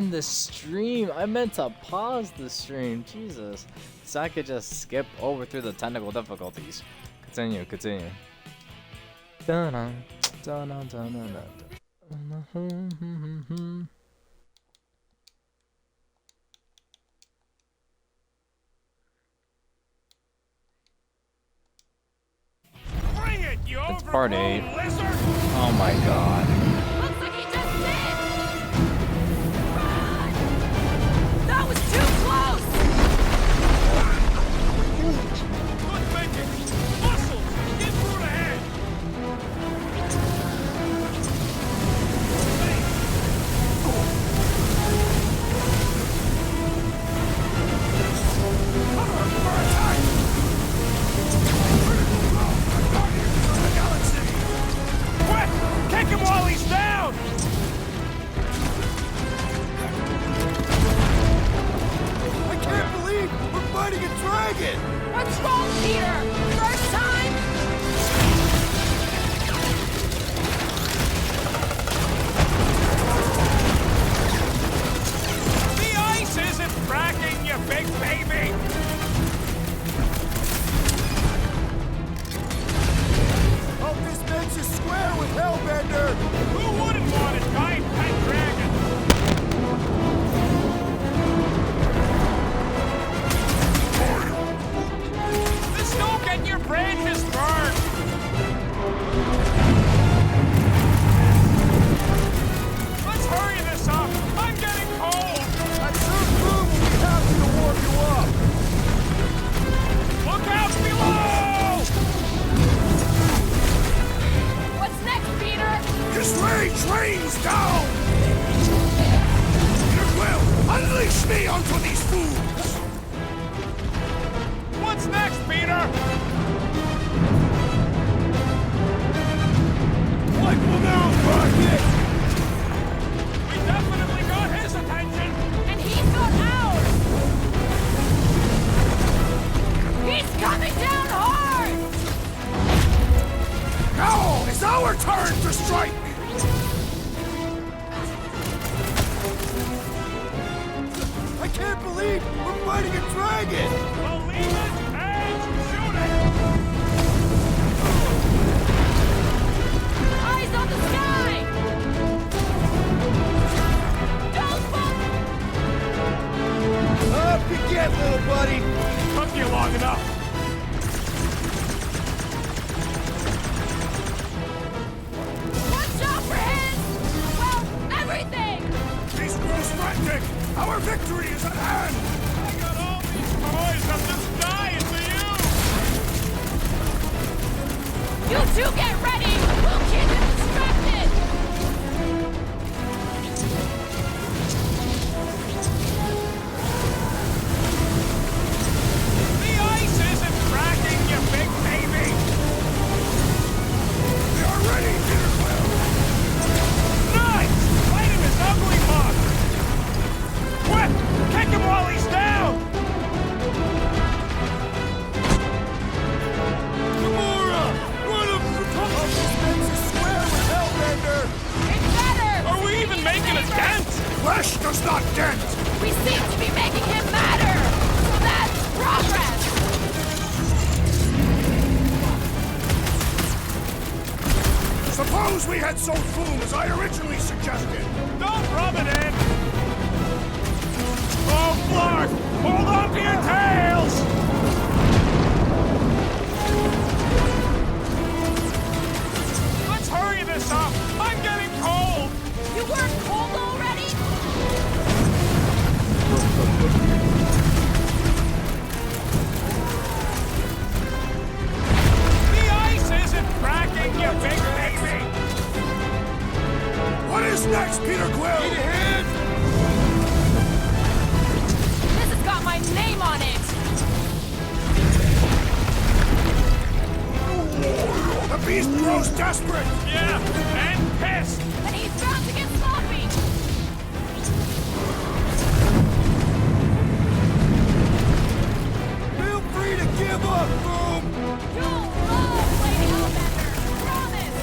end the stream. I meant to pause the stream. Jesus. So I could just skip over through the technical difficulties. Continue, continue. Dun-dun, dun-dun, dun-dun, dun-dun. Bring it, you It's part 8. lizard! Oh my god. Looks like he just did! Run! That was too close! Good thinking! Muscles! Get through the head! Cover for attack! Quick! Kick him while he's down! I can't believe we're fighting a dragon! What's wrong, Peter? First time? The ice isn't cracking, you big baby! Hope this makes you square with Hellbender! Who wouldn't want a giant pet dragon? This don't get your branches burned! Let's hurry this up! I'm getting cold! That soon room will be happy to warm you up! Look out below! What's next, Peter? His rage rains down! Peter Quill, unleash me onto these fools! What's next, Peter? Wipe them out, Rocket! We definitely got his attention! And he's got ours! He's coming down hard! Now it's our turn to strike! I can't believe we're fighting a dragon! Believe it and shoot it! Eyes on the sky! Don't fall! Up you get, little buddy! Took you long enough. Watch out for his... well, everything! These grows frantic! Our victory is at hand! I got all these toys. I'm just dying for you. You two get ready! We'll keep him distracted! The ice isn't cracking, you big baby. We are ready, Peter Quill! Nice. Fight him his ugly mug. Quick, kick him while he's down. Gamora! Run him for cover! This makes us square with Hellbender! It's better! Are we even making a dent? Flesh does not dent! We seem to be making him matter! So that's progress! Suppose we had sold food as I originally suggested! Don't rub it in. Oh, Clark, hold on to your tails. Let's hurry this up. I'm getting cold. You weren't cold already? The ice isn't cracking, you big baby. What is next, Peter Quill? Need a hand? This has got my name on it! The beast grows desperate! Yeah, and pissed. And he's bound to get sloppy! Feel free to give up, Boom! You'll love Lady Hellbender! Promise!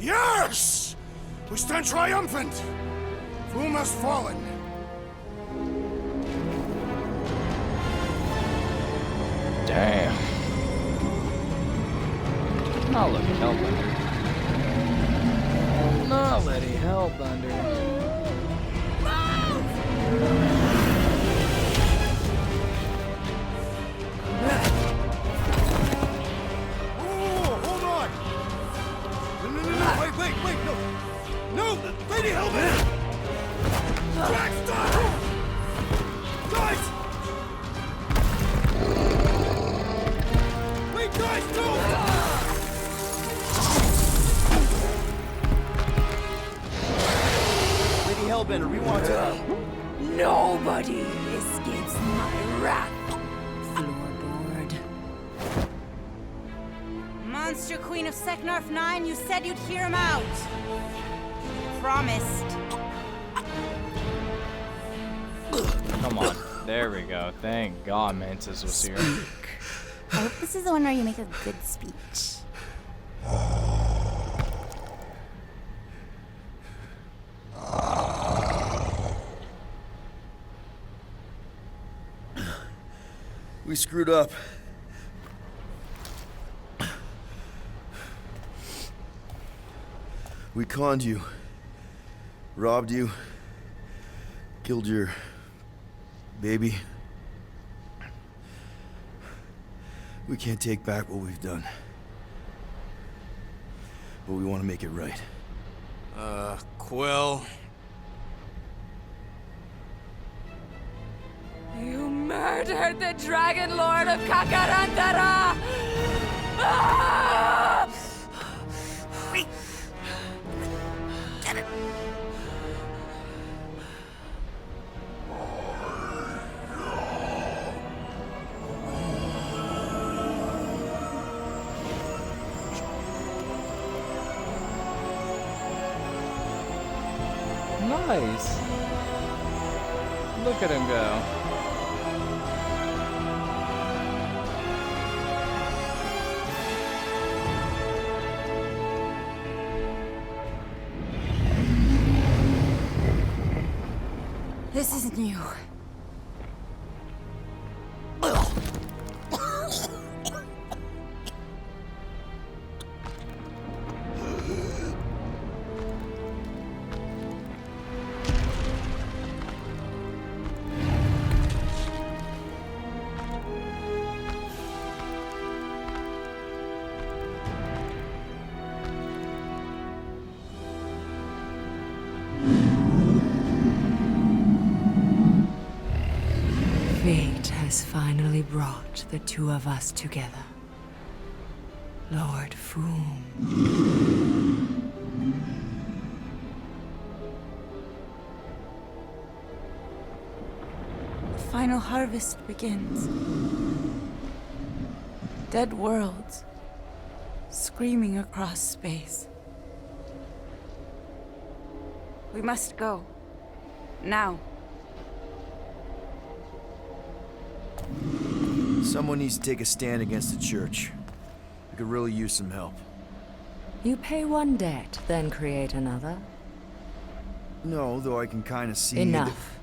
Yes! We stand triumphant! Foom has fallen. Damn. Not Lady Hellbender. Not Lady Hellbender. Oh, hold on! No, wait, no! No, Lady Hellbender! Drax, stop! Guys! Wait, guys, no! Lady Hellbender, we want to... Nobody escapes my wrath. Floorboard. Monster Queen of Seknarf 9, you said you'd hear him out. Promised. Come on. There we go. Thank God Mantis was here. I hope this is the one where you make a good speech. We screwed up. We conned you. Robbed you. Killed your... baby. We can't take back what we've done. But we want to make it right. Quill. You murdered the Dragon Lord of Kakarantara! Ah! Nice. Look at him go. This is new. Fate has finally brought the two of us together. Lord Foom. The final harvest begins. Dead worlds screaming across space. We must go. Now. Someone needs to take a stand against the church. We could really use some help. You pay one debt, then create another. No, though I can kind of see... Enough.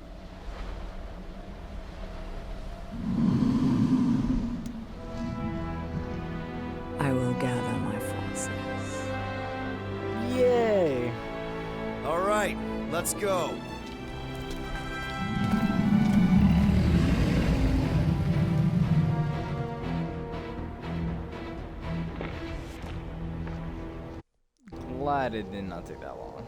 I will gather my forces. Yay! All right, let's go. Glad it did not take that long.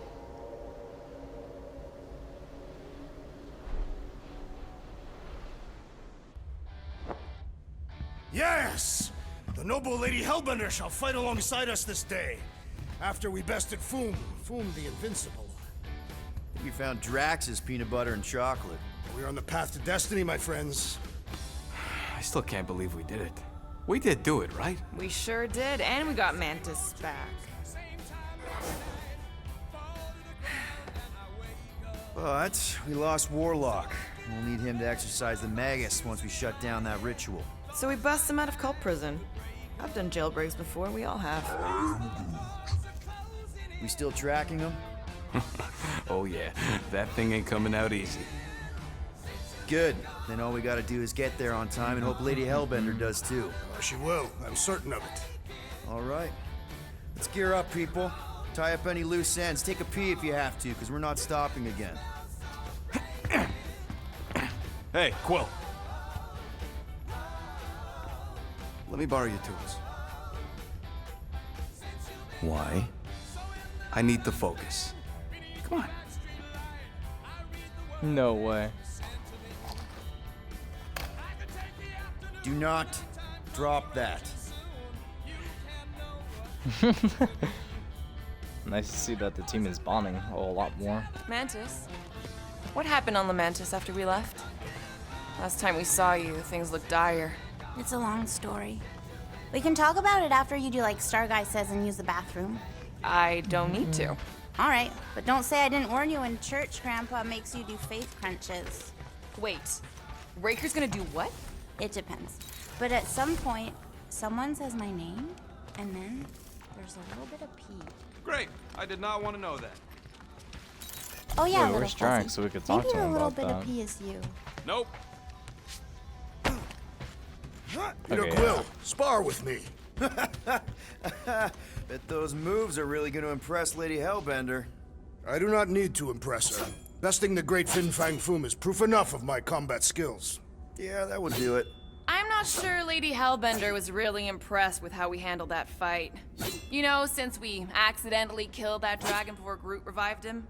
Yes! The noble Lady Hellbender shall fight alongside us this day. After we bested Foom the Invincible. We found Drax's peanut butter and chocolate. We're on the path to destiny, my friends. I still can't believe we did it. We did do it, right? We sure did, and we got Mantis back. But we lost Warlock. We'll need him to exercise the Magus once we shut down that ritual. So we bust him out of cult prison. I've done jailbreaks before, we all have. We still tracking him? Oh yeah, that thing ain't coming out easy. Good. Then all we gotta do is get there on time and hope Lady Hellbender does too. She will. I'm certain of it. All right. Let's gear up, people. Tie up any loose ends. Take a pee if you have to, because we're not stopping again. Hey, Quill. Let me borrow your tools. Why? I need to focus. Come on. No way. Do not drop that. Nice to see that the team is bonding a whole lot more. Mantis? What happened on Lamentis after we left? Last time we saw you, things looked dire. It's a long story. We can talk about it after you do like Star Guy says and use the bathroom. I don't need to. All right, but don't say I didn't warn you in church Grandpa makes you do faith crunches. Wait, Raker's gonna do what? It depends. But at some point, someone says my name, and then there's a little bit of pee. Great. I did not want to know that. Oh yeah, Wait, little where's Drax fuzzy. so we could talk Maybe to him a little about bit that? of pee is you. Nope. Peter Okay, Quill, yeah. spar with me. Bet those moves are really gonna impress Lady Hellbender. I do not need to impress her. Besting the great Fin Fang Foom is proof enough of my combat skills. Yeah, that would do it. I'm not sure Lady Hellbender was really impressed with how we handled that fight. You know, since we accidentally killed that dragon before Groot revived him.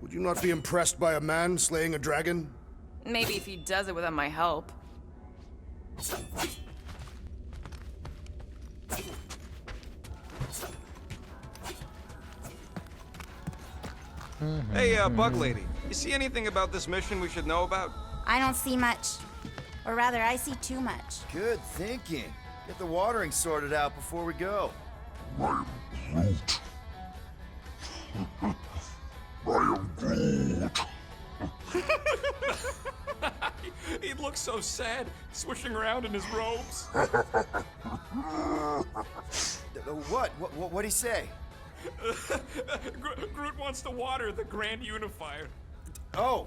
Would you not be impressed by a man slaying a dragon? Maybe if he does it without my help. Hey, Bug Lady. You see anything about this mission we should know about? I don't see much. Or rather, I see too much. Good thinking. Get the watering sorted out before we go. He looks so sad, swishing around in his robes. What'd he say? Groot wants to water the Grand Unifier. Oh,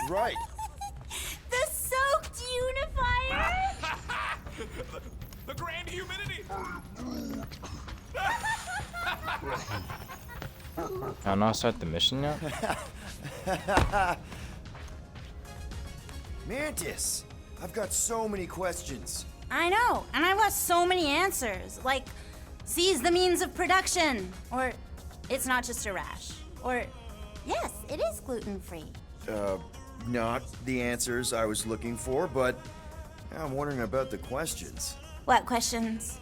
right. The soaked unifier! The Grand Humidity! I'm not start the mission yet? Mantis, I've got so many questions. I know, and I want so many answers. Like, seize the means of production. Or, it's not just a rash. Or, yes, it is gluten-free. Not the answers I was looking for, but I'm wondering about the questions. What questions?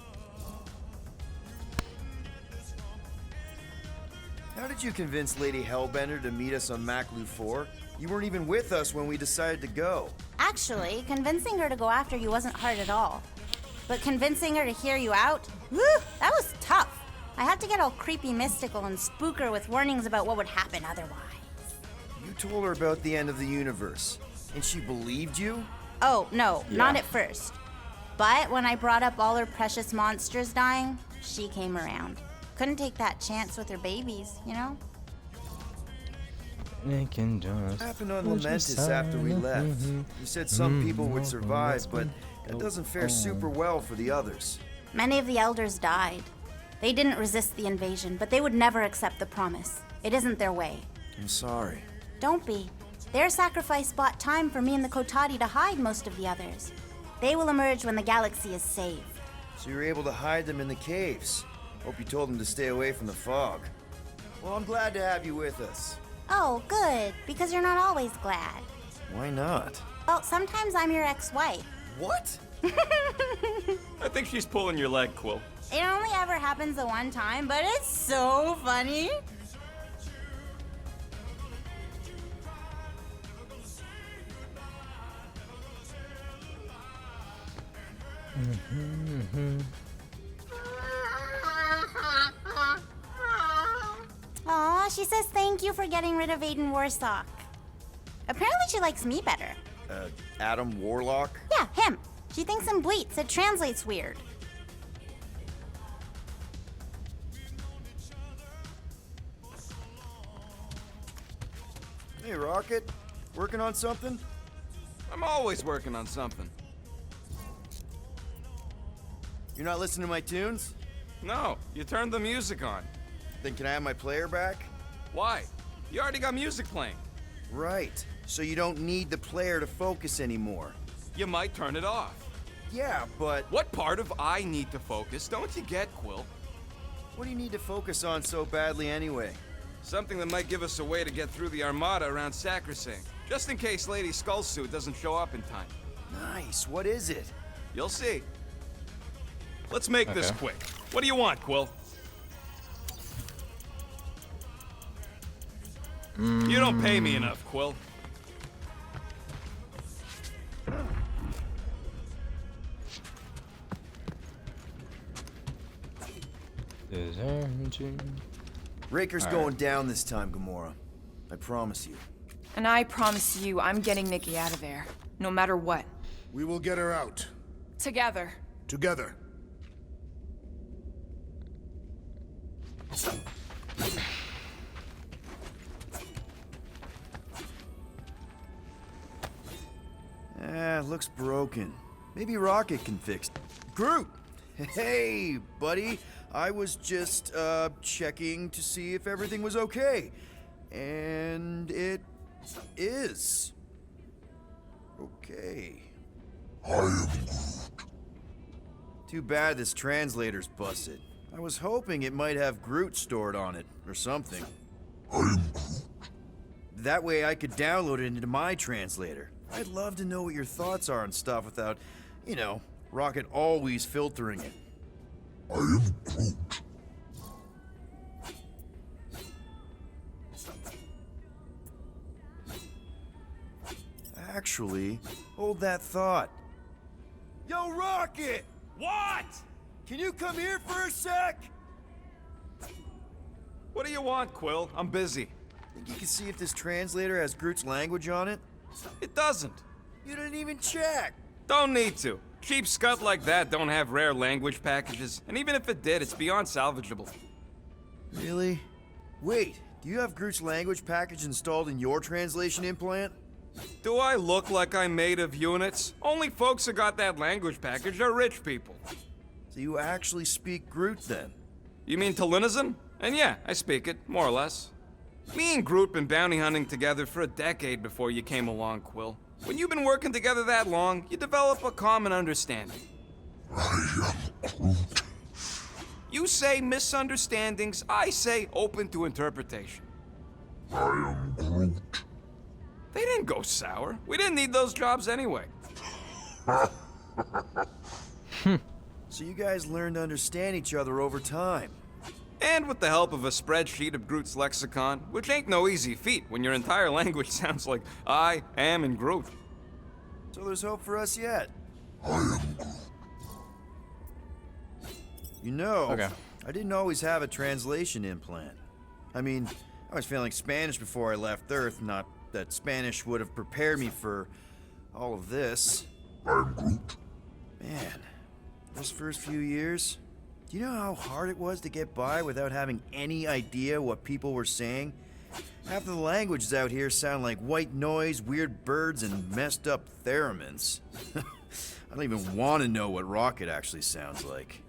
How did you convince Lady Hellbender to meet us on Maklu 4? You weren't even with us when we decided to go. Actually, convincing her to go after you wasn't hard at all. But convincing her to hear you out? Whew, that was tough. I had to get all creepy mystical and spook her with warnings about what would happen otherwise. You told her about the end of the universe, and she believed you? Oh, no, Yeah. not at first. But when I brought up all her precious monsters dying, she came around. Couldn't take that chance with her babies, you know? It can just What happened on Lamentis after we left? You said some people would survive, but that doesn't fare super well for the others. Many of the elders died. They didn't resist the invasion, but they would never accept the promise. It isn't their way. I'm sorry. Don't be. Their sacrifice bought time for me and the Kotati to hide most of the others. They will emerge when the galaxy is saved. So you were able to hide them in the caves. Hope you told them to stay away from the fog. Well, I'm glad to have you with us. Oh, good, because you're not always glad. Why not? Well, sometimes I'm your ex-wife. What? I think she's pulling your leg, Quill. It only ever happens the one time, but it's so funny. Aw, she says thank you for getting rid of Aiden Warsock. Apparently she likes me better. Adam Warlock? Yeah, him. She thinks him bleats. It translates weird. Hey, Rocket. Working on something? I'm always working on something. You're not listening to my tunes? No, you turned the music on. Then can I have my player back? Why? You already got music playing. Right. So you don't need the player to focus anymore. You might turn it off. Yeah, but What part of I need to focus don't you get, Quill? what do you need to focus on so badly anyway? Something that might give us a way to get through the Armada around Sacrosanct, just in case Lady Skullsuit doesn't show up in time. Nice. What is it? You'll see. Let's make this Okay. quick. What do you want, Quill? You don't pay me enough, Quill. Raker's going down this time, Gamora. I promise you. And I promise you, I'm getting Nikki out of there. No matter what. We will get her out. Together. Together. Looks broken. Maybe Rocket can fix it. Groot! Hey, buddy. I was just, checking to see if everything was okay. And it is. Okay. Too bad this translator's busted. I was hoping it might have Groot stored on it, or something. That way I could download it into my translator. I'd love to know what your thoughts are on stuff without, you know, Rocket always filtering it. Actually, hold that thought. Yo, Rocket! What? Can you come here for a sec? What do you want, Quill? I'm busy. Think you can see if this translator has Groot's language on it? It doesn't. You didn't even check. Don't need to. Cheap scut like that don't have rare language packages, and even if it did, it's beyond salvageable. Really? Wait, do you have Groot's language package installed in your translation implant? Do I look like I'm made of units? Only folks who got that language package are rich people. So you actually speak Groot then? You mean Talinisan? And yeah, I speak it, more or less. Me and Groot been bounty hunting together for a decade before you came along, Quill. When you've been working together that long, you develop a common understanding. You say misunderstandings, I say open to interpretation. They didn't go sour. We didn't need those jobs anyway. So you guys learned to understand each other over time. And with the help of a spreadsheet of Groot's lexicon, which ain't no easy feat when your entire language sounds like I am and Groot. So there's hope for us yet. You know, Okay. I didn't always have a translation implant. I mean, I was feeling Spanish before I left Earth, not that Spanish would have prepared me for all of this. Man, those first few years, do you know how hard it was to get by without having any idea what people were saying? Half of the languages out here sound like white noise, weird birds, and messed up theremins. I don't even want to know what Rocket actually sounds like.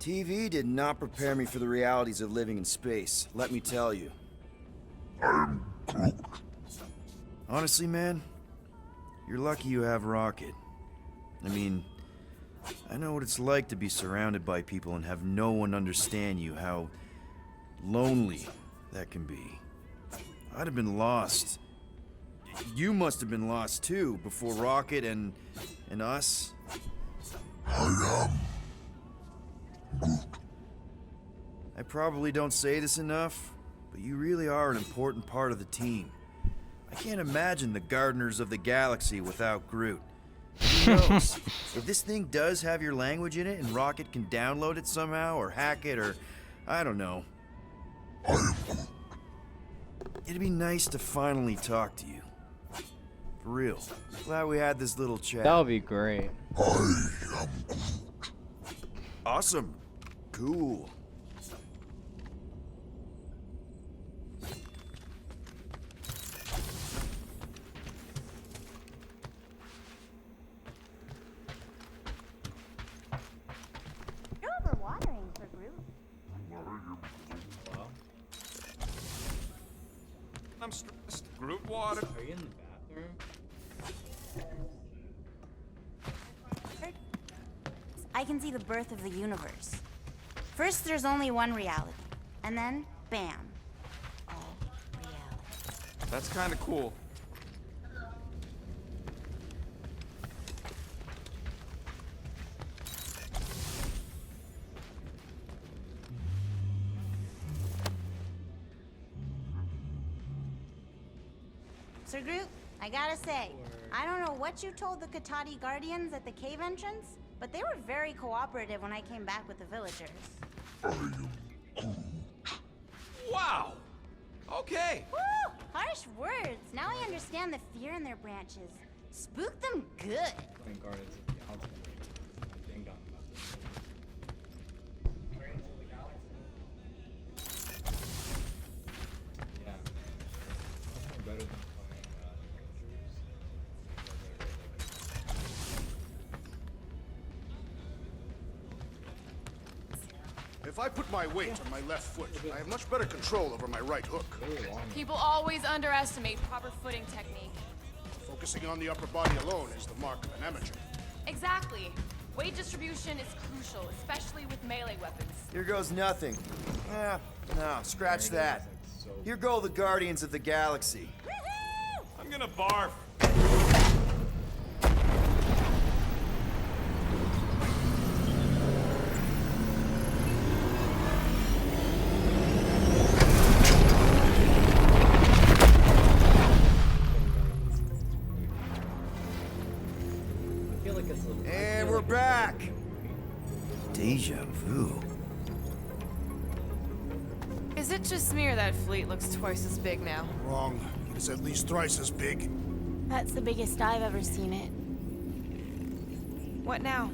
TV did not prepare me for the realities of living in space, let me tell you. Honestly, man, you're lucky you have Rocket. I mean, I know what it's like to be surrounded by people and have no one understand you, how lonely that can be. I'd have been lost. You must have been lost too, before Rocket and us. I probably don't say this enough, but you really are an important part of the team. I can't imagine the Gardeners of the Galaxy without Groot. Who knows? If this thing does have your language in it and Rocket can download it somehow or hack it or I don't know. It'd be nice to finally talk to you. For real. Glad we had this little chat. That would be great. Awesome. Cool. I'm stressed. Groot water. Are you in the bathroom? I can see the birth of the universe. First, there's only one reality, and then, bam, all reality. That's kind of cool. Sir Groot, I gotta say, I don't know what you told the Katati Guardians at the cave entrance, but they were very cooperative when I came back with the villagers. Wow. Okay. Woo! Harsh words. Now I understand the fear in their branches. Spook them good. Playing Guardians of the Galaxy. Ding dong about this. Guardians of the Galaxy? Yeah. Much more better than playing If I put my weight on my left foot, I have much better control over my right hook. People always underestimate proper footing technique. Focusing on the upper body alone is the mark of an amateur. Exactly. Weight distribution is crucial, especially with melee weapons. Here goes nothing. No, scratch that. Here go the Guardians of the Galaxy. I'm gonna barf. I feel like it's a... And we're back. Deja vu. Is it just me or that fleet looks twice as big now? Wrong. It is at least thrice as big. That's the biggest I've ever seen it. What now?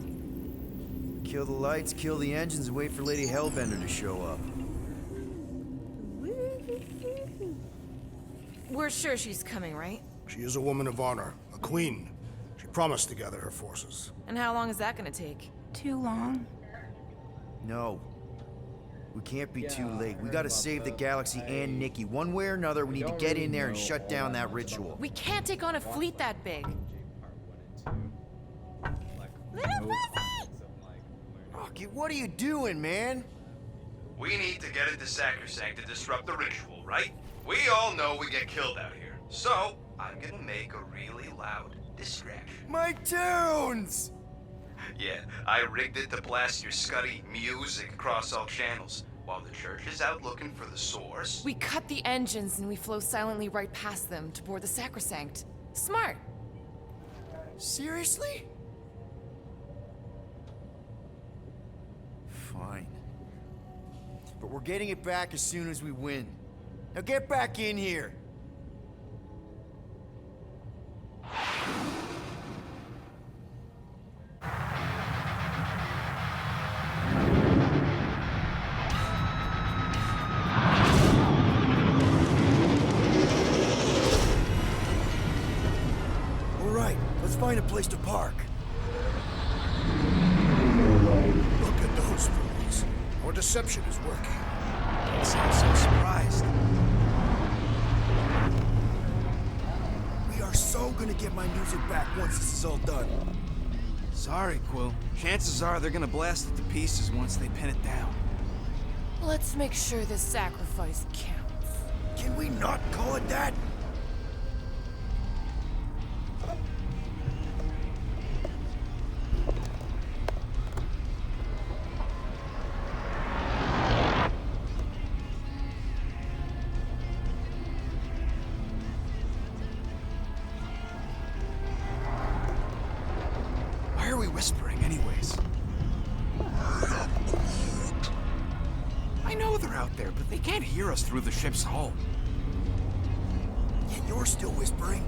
Kill the lights, kill the engines, and wait for Lady Hellbender to show up. We're sure she's coming, right? She is a woman of honor, a queen. She promised to gather her forces. And how long is that gonna take? Too long. No. We can't be too Yeah, late. I We heard gotta about save the that. galaxy and Nikki. One way or another, we need to don't get really in there and know shut all down that that much about ritual. We can't take on a fleet that big. Little Fuzzy! Rocket, what are you doing, man? We need to get into Sacrosanct to disrupt the ritual, right? We all know we get killed out here. So, I'm gonna make a really loud distraction. My tunes! Yeah, I rigged it to blast your scuddy music across all channels, while the church is out looking for the source. We cut the engines and we flow silently right past them to board the Sacrosanct. Smart. Seriously? Fine. But we're getting it back as soon as we win. Now get back in here! All right, let's find a place to park. Look at those fools. Our deception is working. Don't sound so surprised. We are so gonna get my music back once this is all done. Sorry, Quill. Chances are they're gonna blast it to pieces once they pin it down. Let's make sure this sacrifice counts. Can we not call it that? Why are we whispering, anyways? I know they're out there, but they can't hear us through the ship's hull. Yet you're still whispering.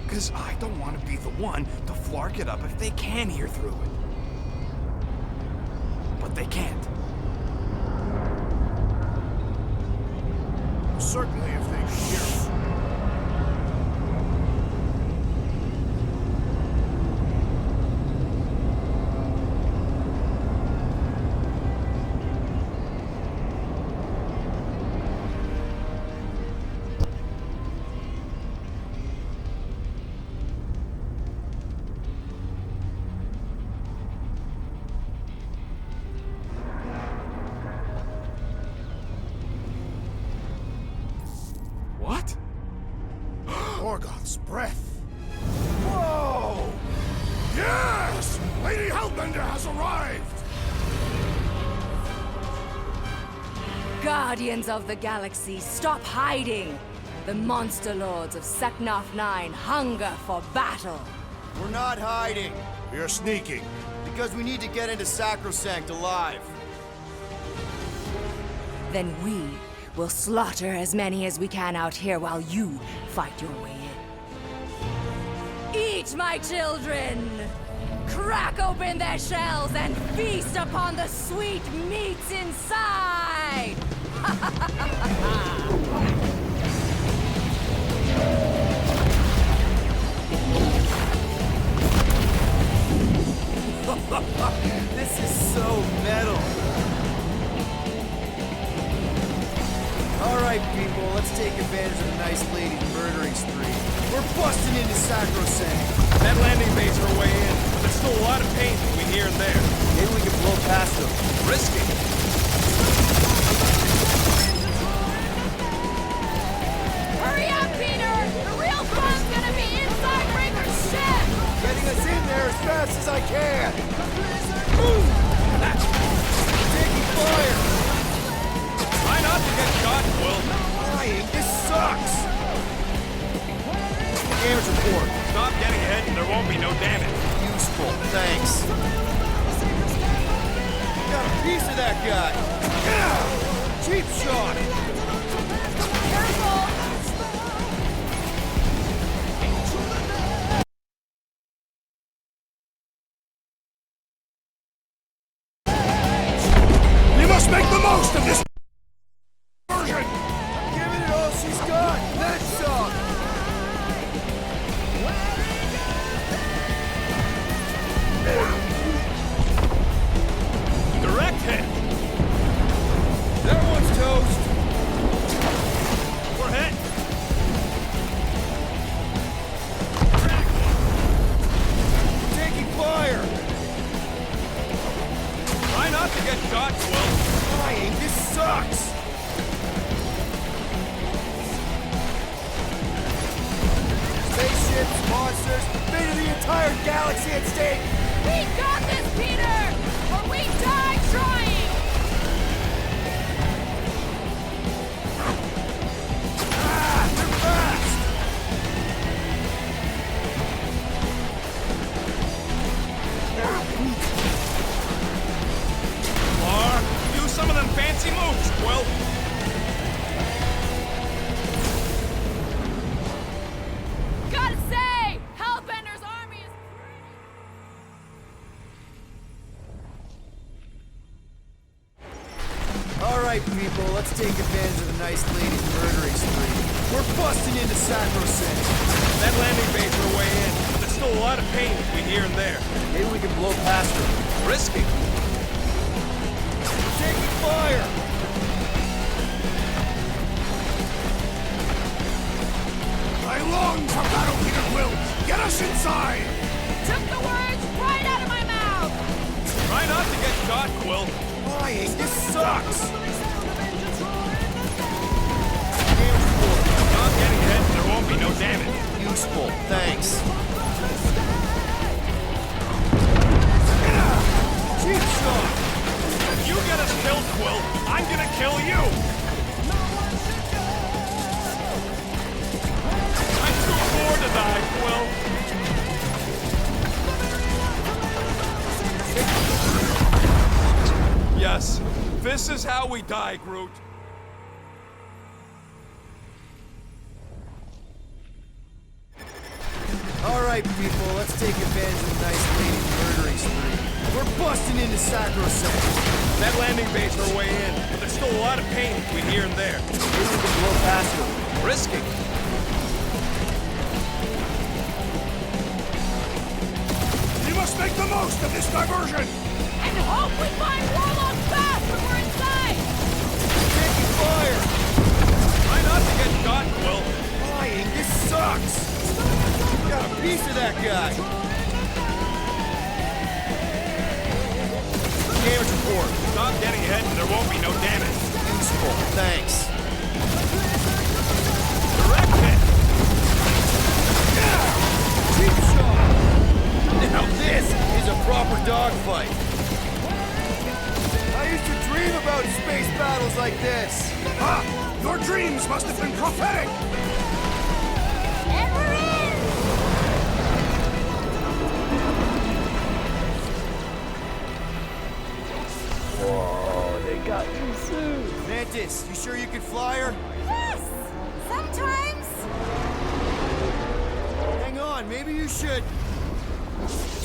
Because I don't want to be the one to flark it up if they can hear through it. But they can't. Certainly if they could hear us. Morgoth's breath. Whoa! Yes! Lady Hellbender has arrived! Guardians of the Galaxy, stop hiding! The monster lords of Seknarf 9 hunger for battle. We're not hiding, We are sneaking. because we need to get into Sacrosanct alive. Then we will slaughter as many as we can out here while you fight your way in. Eat, my children! Crack open their shells and feast upon the sweet meats inside! This is so metal. Alright, people, let's take advantage of the nice lady's murdering spree. We're busting into Sacrosanct. That landing base are way in, but there's still a lot of pain between here and there. Maybe we can blow past them. Risky. Hurry up, Peter! The real fun's gonna be inside Breaker's ship! Getting us in there as fast as I can. Move! Taking fire! Try not to get shot, Quill. Flying, this sucks! Damage report. Stop getting ahead and there won't be no damage. Useful, thanks. Got a piece of that guy. Yeah! Cheap shot! Careful! We must make the most of this version! Give it all she's got! Then some! Direct hit. That one's toast! We're hit. Taking fire! Try not to get shot, Quill. Flying, this sucks! Spaceships, monsters, fate of the entire galaxy at stake! We got this, Peter! Or we die trying! Ah, they're fast! Or do some of them fancy moves, Quill. Gotta say, Hellbender's army is Alright, people, let's take advantage of the nice lady's murdering spree. We're busting into Sacrosanct. That landing base are way in, but there's still a lot of pain between here and there. Maybe we can blow past them. Risky. Taking fire! I long for battle, Peter Quill! Get us inside! took the words right out of my mouth! Try not to get shot, Quill. Flying, this sucks! Stop getting ahead and there won't be no damage. Useful, thanks. Cheap shot! If you get us killed, Quill, I'm gonna kill you! I'm too bored to die, Quill. Yes, this is how we die, Groot. Alright, people, let's take advantage of the nice lady's murdering spree. We're busting into Sacrosanct. That landing base are way in, but there's still a lot of pain between here and there. Maybe we can blow past them. Risky. We must make the most of this diversion! And hope we find Warlock fast when we're inside! Taking fire! Try not to get shot, Quill. Flying, this sucks! Got a piece of that guy! Damage report. Stop getting ahead and there won't be no damage. Useful, thanks. Direct hit. space battles like this. Ah! Your dreams must have been prophetic! And we're in! Whoa, they got two suits. Mantis, you sure you can fly her? Yes! Sometimes! Hang on, maybe you should.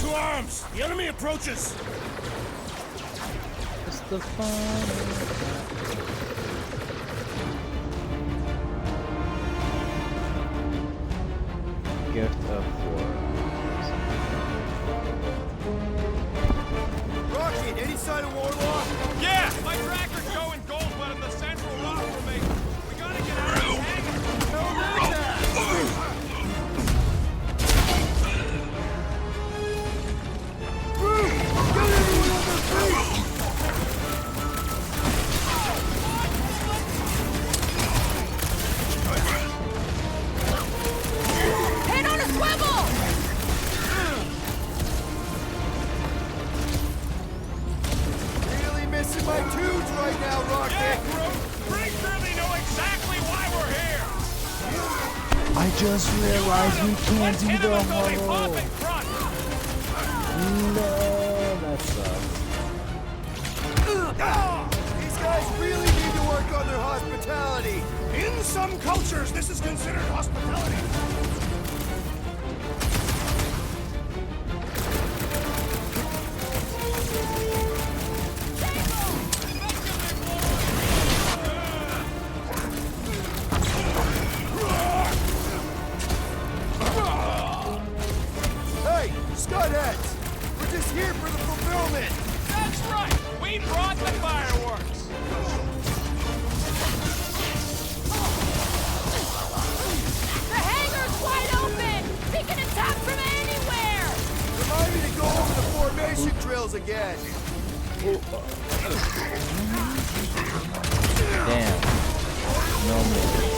To arms! The enemy approaches! It's the fun. Gift of War. Rocket, any sign of Warlock? Yeah! My tracker's going gold, but in the central rock formation. We gotta get out of this hangar. Head on a swivel! Really missing my tubes right now, Rocket. Yeah, Groot! Pretty sure they know exactly why we're here! I just realized we can't Let's do hit the them until they pop whole. in front! No, that sucks. These guys really need to work on their hospitality. In some cultures, this is considered hospitality. Hey, Scudheads! We're just here for the fulfillment. That's right! We brought the fireworks! The hangar's wide open! They can attack from anywhere! Remind me to go over the formation drills again. Damn. No more.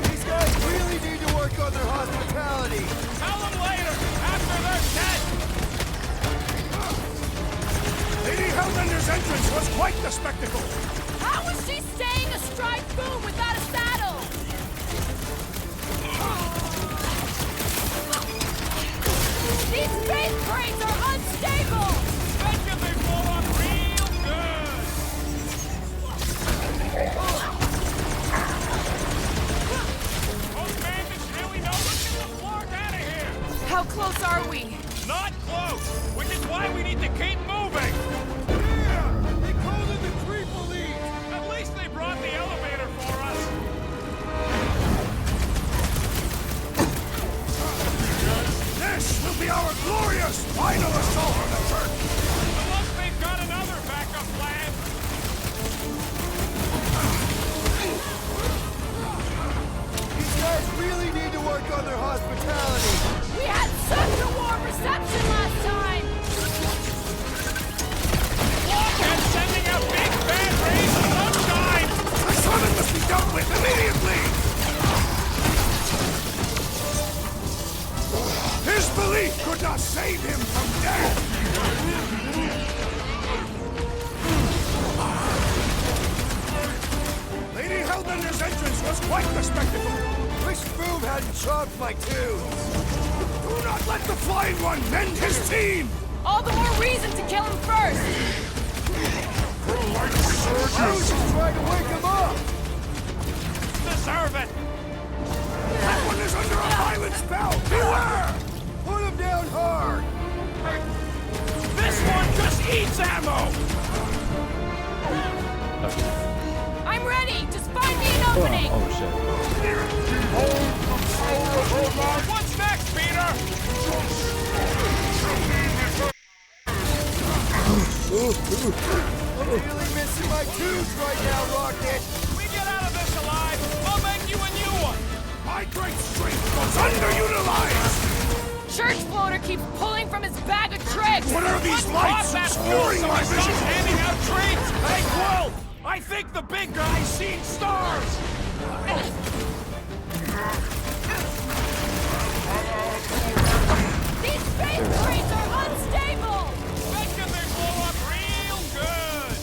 These guys really need to work on their hospitality. Tell them later, after they're dead! Lady Hellbender's entrance was quite the spectacle. How was she staying astride Boom without a saddle? These space crates are unstable! Bet you they blow up real good! Those bandits really know we get the Flark out of here! How close are we? Not close! Which is why we need to keep moving! Yeah, they called it the Creeple League. At least they brought the elevator for us! This will be our glorious final assault on the church. Unless they've got another backup plan! These guys really need to work on their hospitality. We had such a warm reception last time! And sending out big bad rays of sunshine! The summon must be dealt with immediately. His belief could not save him from death. Lady Hellbender's entrance was quite the spectacle. Wish Boom hadn't chopped my tubes. Do not let the Flying One mend his team. All the more reason to kill him first! I was just trying to wake him up. Deserve it! That one is under a violent spell. Beware! Put him down hard. This one just eats ammo! I'm ready! Just find me an opening! Oh shit. What's next, Peter? I'm really missing my tubes right now, Rocket. We get out of this alive, I'll make you a new one! My great strength was underutilized. Church floater keeps pulling from his bag of tricks! What are these lights Pop that obscuring so my he stops vision? handing out treats! Hey, Quill! I think the big guy's seen stars? These space marines are unstable! Let's get they blow up real good!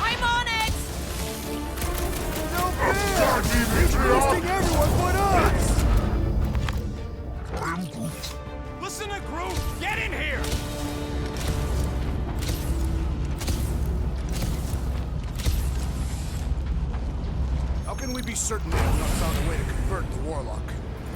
I'm on it! He's roasting everyone but us! Listen to Groot! Get in here! How can we be certain they have not found a way to convert the Warlock?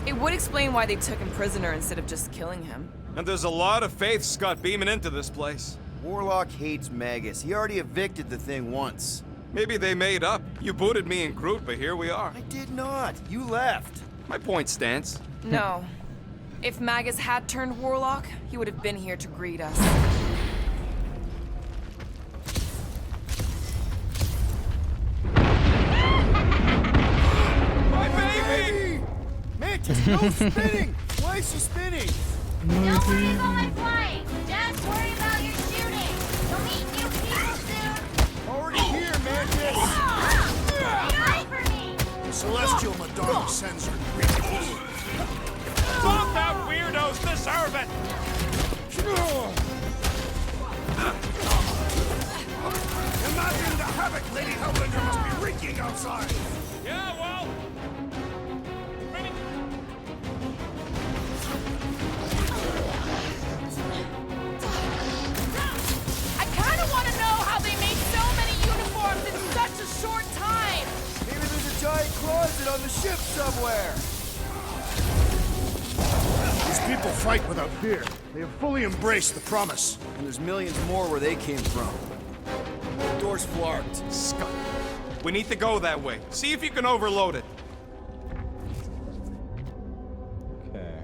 It would explain why they took him prisoner instead of just killing him. And there's a lot of faith Scott beaming into this place. Warlock hates Magus. He already evicted the thing once. Maybe they made up. You booted me and Groot, but here we are. I did not. You left. My point stands. No. If Magus had turned Warlock, he would have been here to greet us. My baby! Mantis, no spinning! Why is she spinning? Don't worry about my flying. Just worry about your shooting. You'll meet new people soon. Already here, Mantis! Wait for me. Celestial Madonna sends her greetings. Fuck that weirdos deserve it! Imagine the havoc Lady Hellbender must be wreaking outside! Yeah, well... I kinda wanna know how they made so many uniforms in such a short time! Maybe there's a giant closet on the ship somewhere! These people fight without fear. They have fully embraced the promise. And there's millions more where they came from. Door's flarked. Scott. We need to go that way. See if you can overload it. Okay.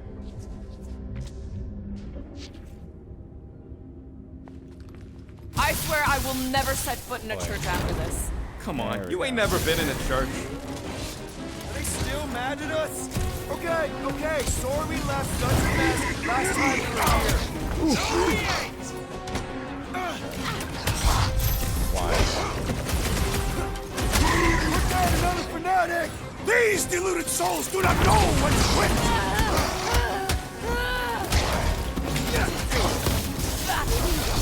I swear I will never set foot in a church after this. Come on, There we you ain't go. never been in a church. Are they still mad at us? Okay, okay. Sorry we left such a mess last time we were here. Look out, another fanatic! These deluded souls do not know when to quit!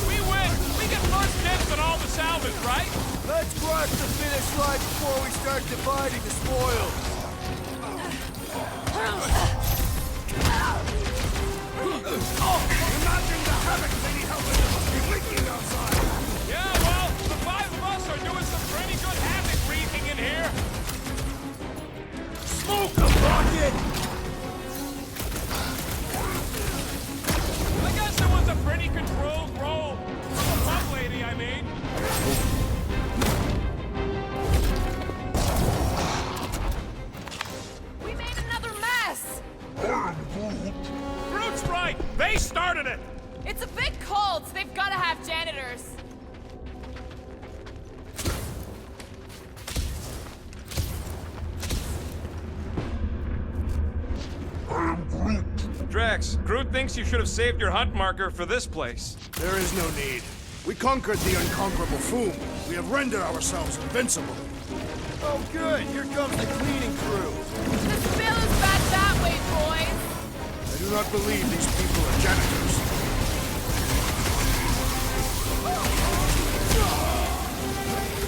We win! We get first dibs on all the salvage, right? Let's cross the finish line before we start dividing the spoils. Imagine the havoc Lady Hellbender must be wreaking outside! Yeah, well, the five of us are doing some pretty good havoc wreaking in here. Smoke the rocket! I guess it was a pretty controlled roll. From the pub lady, I mean. We made another mess! Groot's right! They started it! It's a big cult! They've gotta have janitors! Drax, Groot thinks you should have saved your hunt marker for this place. There is no need. We conquered the unconquerable Foom. We have rendered ourselves invincible. Oh, good. Here comes the cleaning crew. The spill is back that way, boys! I do not believe these people are janitors.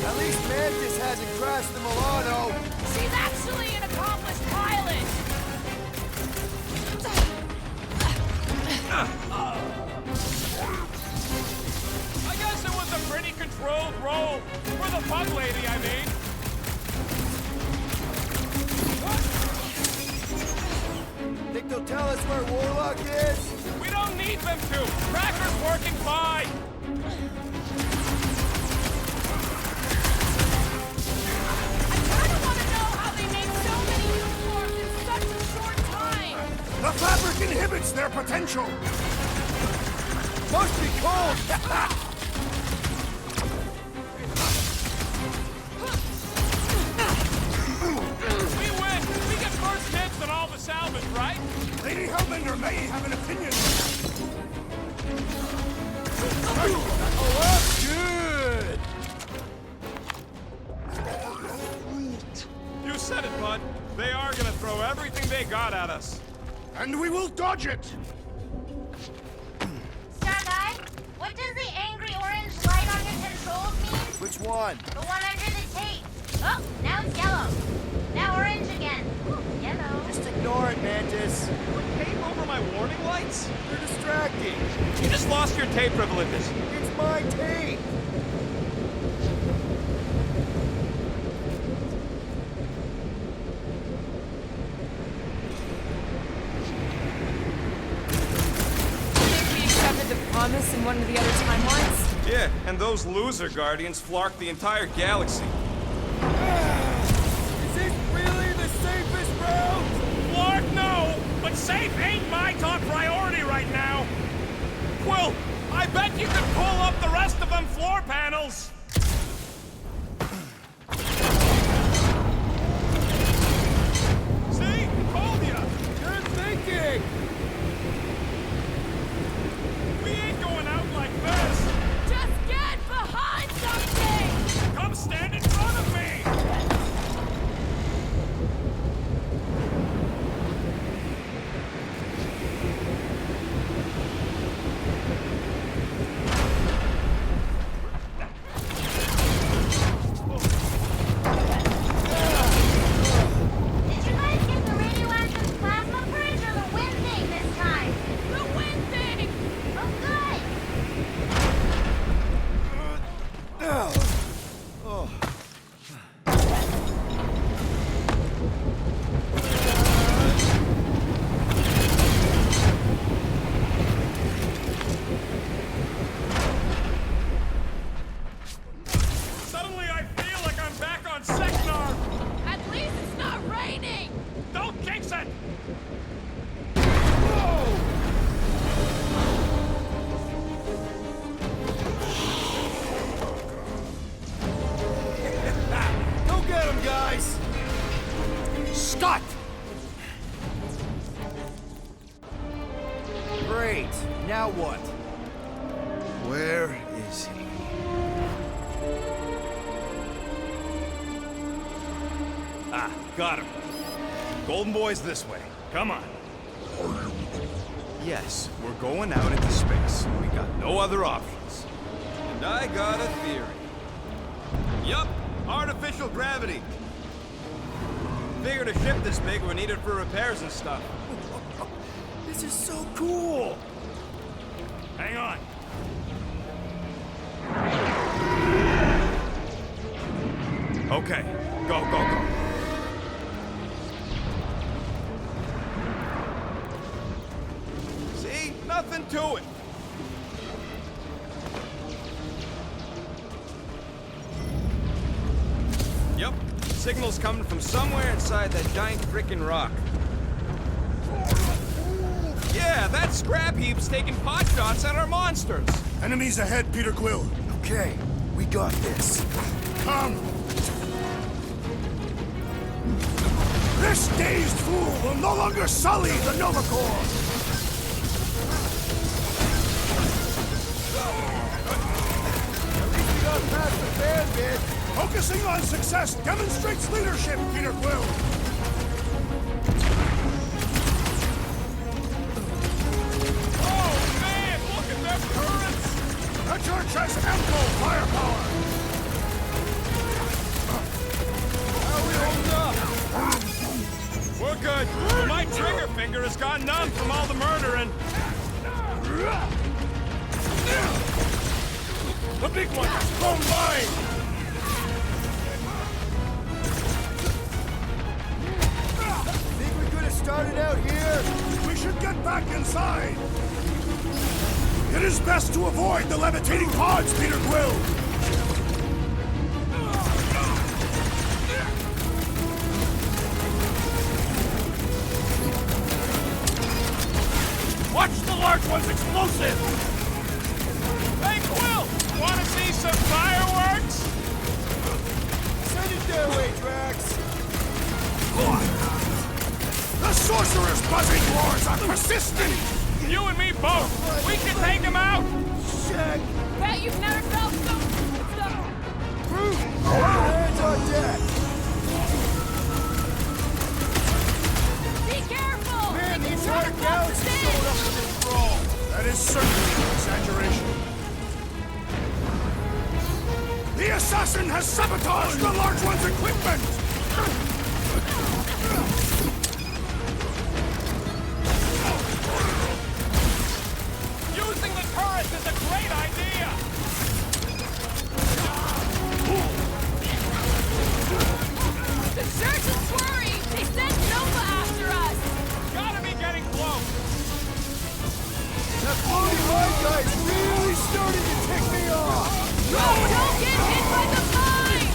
At least Mantis hasn't crashed the Milano. She's actually an accomplished pilot! I guess it was a pretty controlled roll. For the pub lady, I mean. Think they'll tell us where Warlock is? We don't need them to. Cracker's working fine. I kinda wanna know how they made so many uniforms in such a short time! The fabric inhibits their potential! Must be cold! We win! We get first dibs on all the salvage, right? Lady Hellbender may have an opinion. Oh, that's good! got us. And we will dodge it! Star Guy, what does the angry orange light on your controls mean? Which one? The one under the tape. Oh, now it's yellow. Now orange again. Ooh, yellow. Just ignore it, Mantis. Tape over my warning lights? They're distracting. You just lost your tape privileges. It's my tape. We accepted the promise in one of the other timelines. Yeah, and those loser guardians flarked the entire galaxy. Is this really the safest route? Lord, no! But safe ain't my top priority right now! Quill, I bet you could pull up the rest of them floor panels! See? Told ya! Good thinking. We ain't going out like this! Just get behind something! Come stand in front of me! Did you guys get the radioactive plasma purge or the wind thing this time? The wind thing! Oh, good. Suddenly I feel like I'm back on Sexnar! At least it's not raining! Don't jinx it! Go get him, guys. Scott! Great. Now what? Where is he? Ah, got him. Golden Boy's this way. Come on. Yes, we're going out into space. We got no other options. And I got a theory. Yup, artificial gravity. Figured a ship this big were needed for repairs and stuff. This is so cool. Hang on. Okay, go, go, go. See? Nothing to it. Yep, signal's coming from somewhere inside that giant frickin' rock. Yeah, that scrap heap's taking pot shots at our monsters. Enemies ahead, Peter Quill. Okay, we got this. Come! This dazed fool will no longer sully the Nova Corps! We got past the fan bit. Focusing on success demonstrates leadership, Peter Quill! Oh, man, look at their turrets! The church has ample firepower! How we holding up? We're good. But my trigger finger has gone numb from all the murdering. The big one has thrown mine! Think we could have started out here? We should get back inside! It is best to avoid the levitating pods, Peter Quill! Watch the large one's explosive! Hey, Quill! Wanna see some fireworks? Send it their way, Drax. The sorcerer's buzzing roars are persistent! You and me both! We can take him out! Check. Bet you've never felt so... Hands on deck. Be careful! is certainly an exaggeration. The assassin has sabotaged the Large One's equipment! Using the turrets is a great idea! The surgeons worry! They sent Nova after us! Gotta be getting close! That floating light guy's really starting to tick me off! Don't get hit by the mine!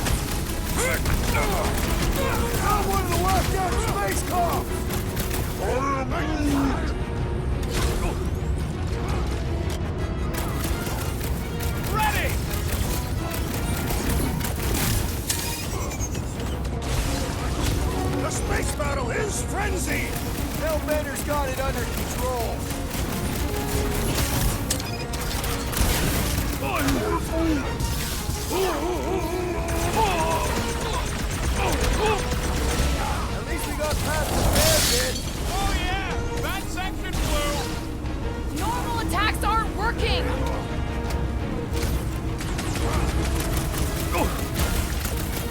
I'm one of the locked out space cops! Ready! The space battle is frenzied! Hellbender's got it under control. At least we got past the bad bit. Oh yeah! That section blew! Normal attacks aren't working!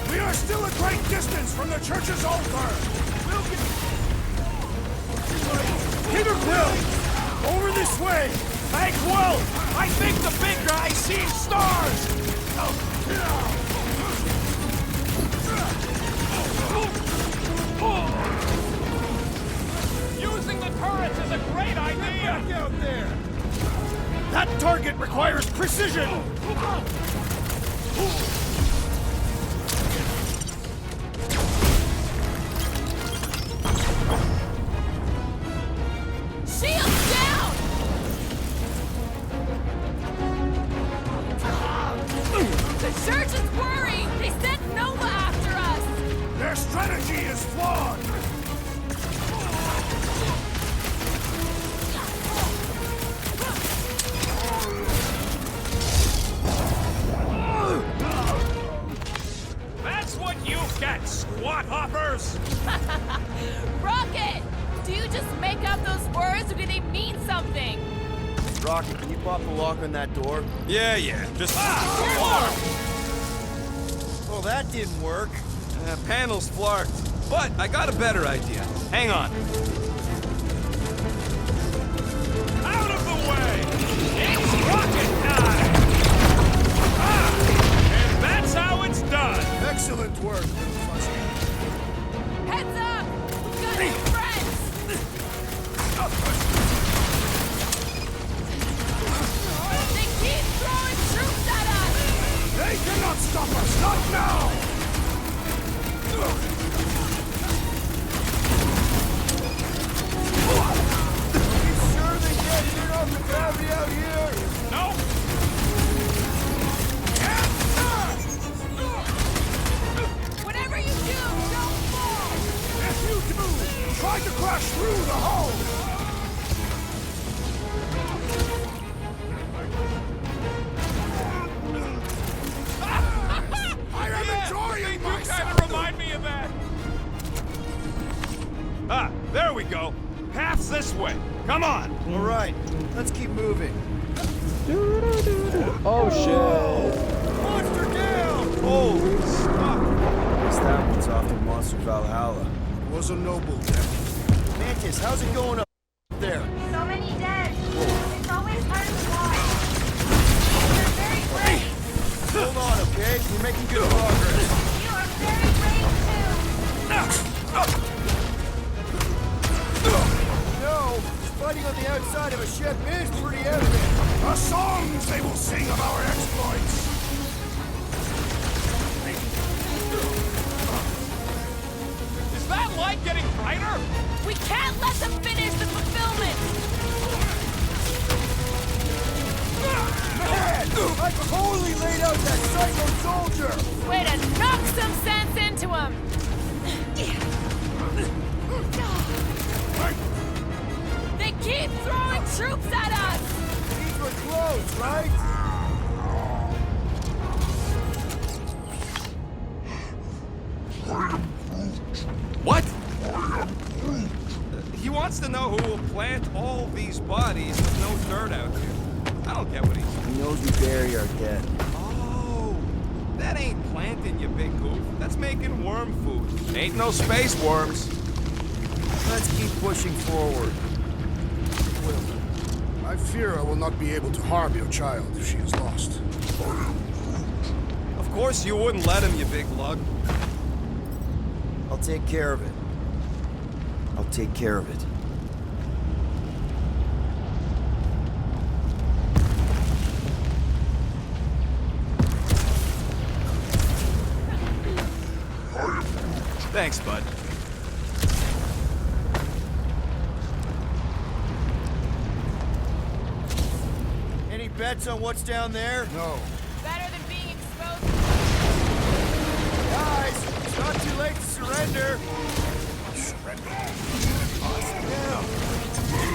We are still a great distance from the church's altar. We'll get... Peter Quill! Over this way! Hey, Quill! I think the big guy's seeing stars! Using the turrets is a great idea! Back out there! That target requires precision! Shields down! The surgeons worry! They sent Nova after us! Their strategy is flawed! That's what you get, squat hoppers! Rocket! Do you just make up those words or do they mean something? Rocket, can you pop the lock on that door? Yeah, just... Well, that didn't work. Panel's flarked. But I got a better idea. Hang on. Out of the way! It's rocket time! And that's how it's done! Excellent work, little fuzzy. Heads up! We've got new friends! They keep throwing troops at us! They cannot stop us! Not now! You sure they can't turn off the gravity out here? Nope! Whatever you do, don't fall! If you do, try to crash through the hull! I am enjoying You myself! kind of remind me of that! Ah, there we go! Path's this way! Come on! All right, let's keep moving. Oh shit! Monster down! Holy stuff! Guess that one's off to Monster Valhalla. Was a noble death. Mantis, how's it going up there? So many dead. It's always hard to watch. You're very brave. Hold on, okay? We're making good progress. You are very brave too. No, fighting on the outside of a ship is pretty epic. The songs they will sing of our exploits! Is that light getting brighter? We can't let them finish the fulfillment! Man! I totally laid out that psycho soldier! Way to knock some sense into him! They keep throwing troops at us! These were close, right? What? He wants to know who will plant all these bodies with no dirt out yet. Oh, that ain't planting, you big goof. That's making worm food. Ain't no space worms. Let's keep pushing forward. I fear I will not be able to harm your child if she is lost. Of course you wouldn't let him, you big lug. I'll take care of it. I'll take care of it. Thanks, bud. Any bets on what's down there? No. Better than being exposed. Guys, it's not too late to surrender. Now,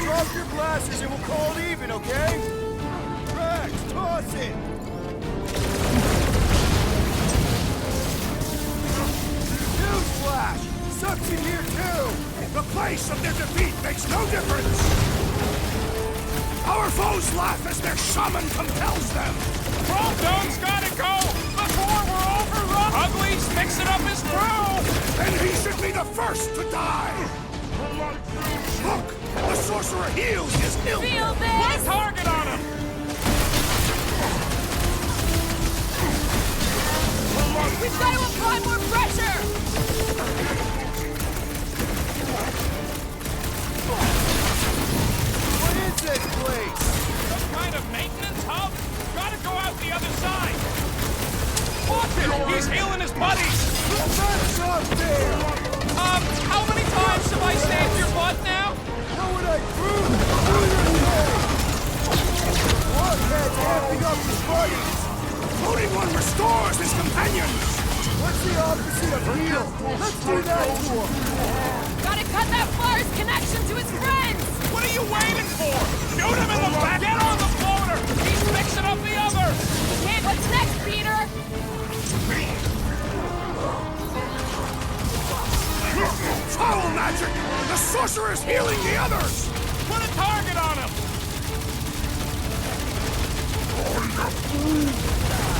drop your blasters and we'll call it even, okay? Rex, toss it! Newsflash! Sucks in here too! The place of their defeat makes no difference! Our foes laugh as their shaman compels them! Promptone's gotta go before we're overrun! Ugly's fixing up his crew! Then he should be the first to die! Look! The sorcerer heals his illness! Feel Put a this? target on him! We've got to apply more pressure! What is this place? Some kind of maintenance hub? Gotta go out the other side! Watch it! He's healing his buddies! That's up there! How many times have I saved your butt now? How would I prove through your head? Blockhead's amping up his buddies! Floating one restores his companions! What's the opposite of heal? Let's do that to him! Gotta cut that flyer's connection to his friends! What are you waiting for? Shoot him in the back! Get on the floater! He's fixing up the other! Kid, what's next, Peter? Foul magic! The sorcerer is healing the others! Put a target on him!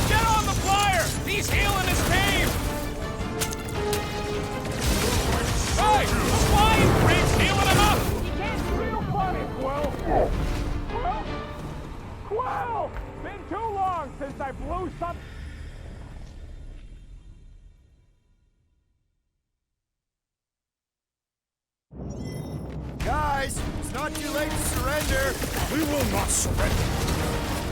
Get on the flyer! He's healing his team! Hey! The flying creep's healing him up! He can't real funny, Quill! Quill? Quill! Been too long since I blew something. Guys, it's not too late to surrender. We will not surrender.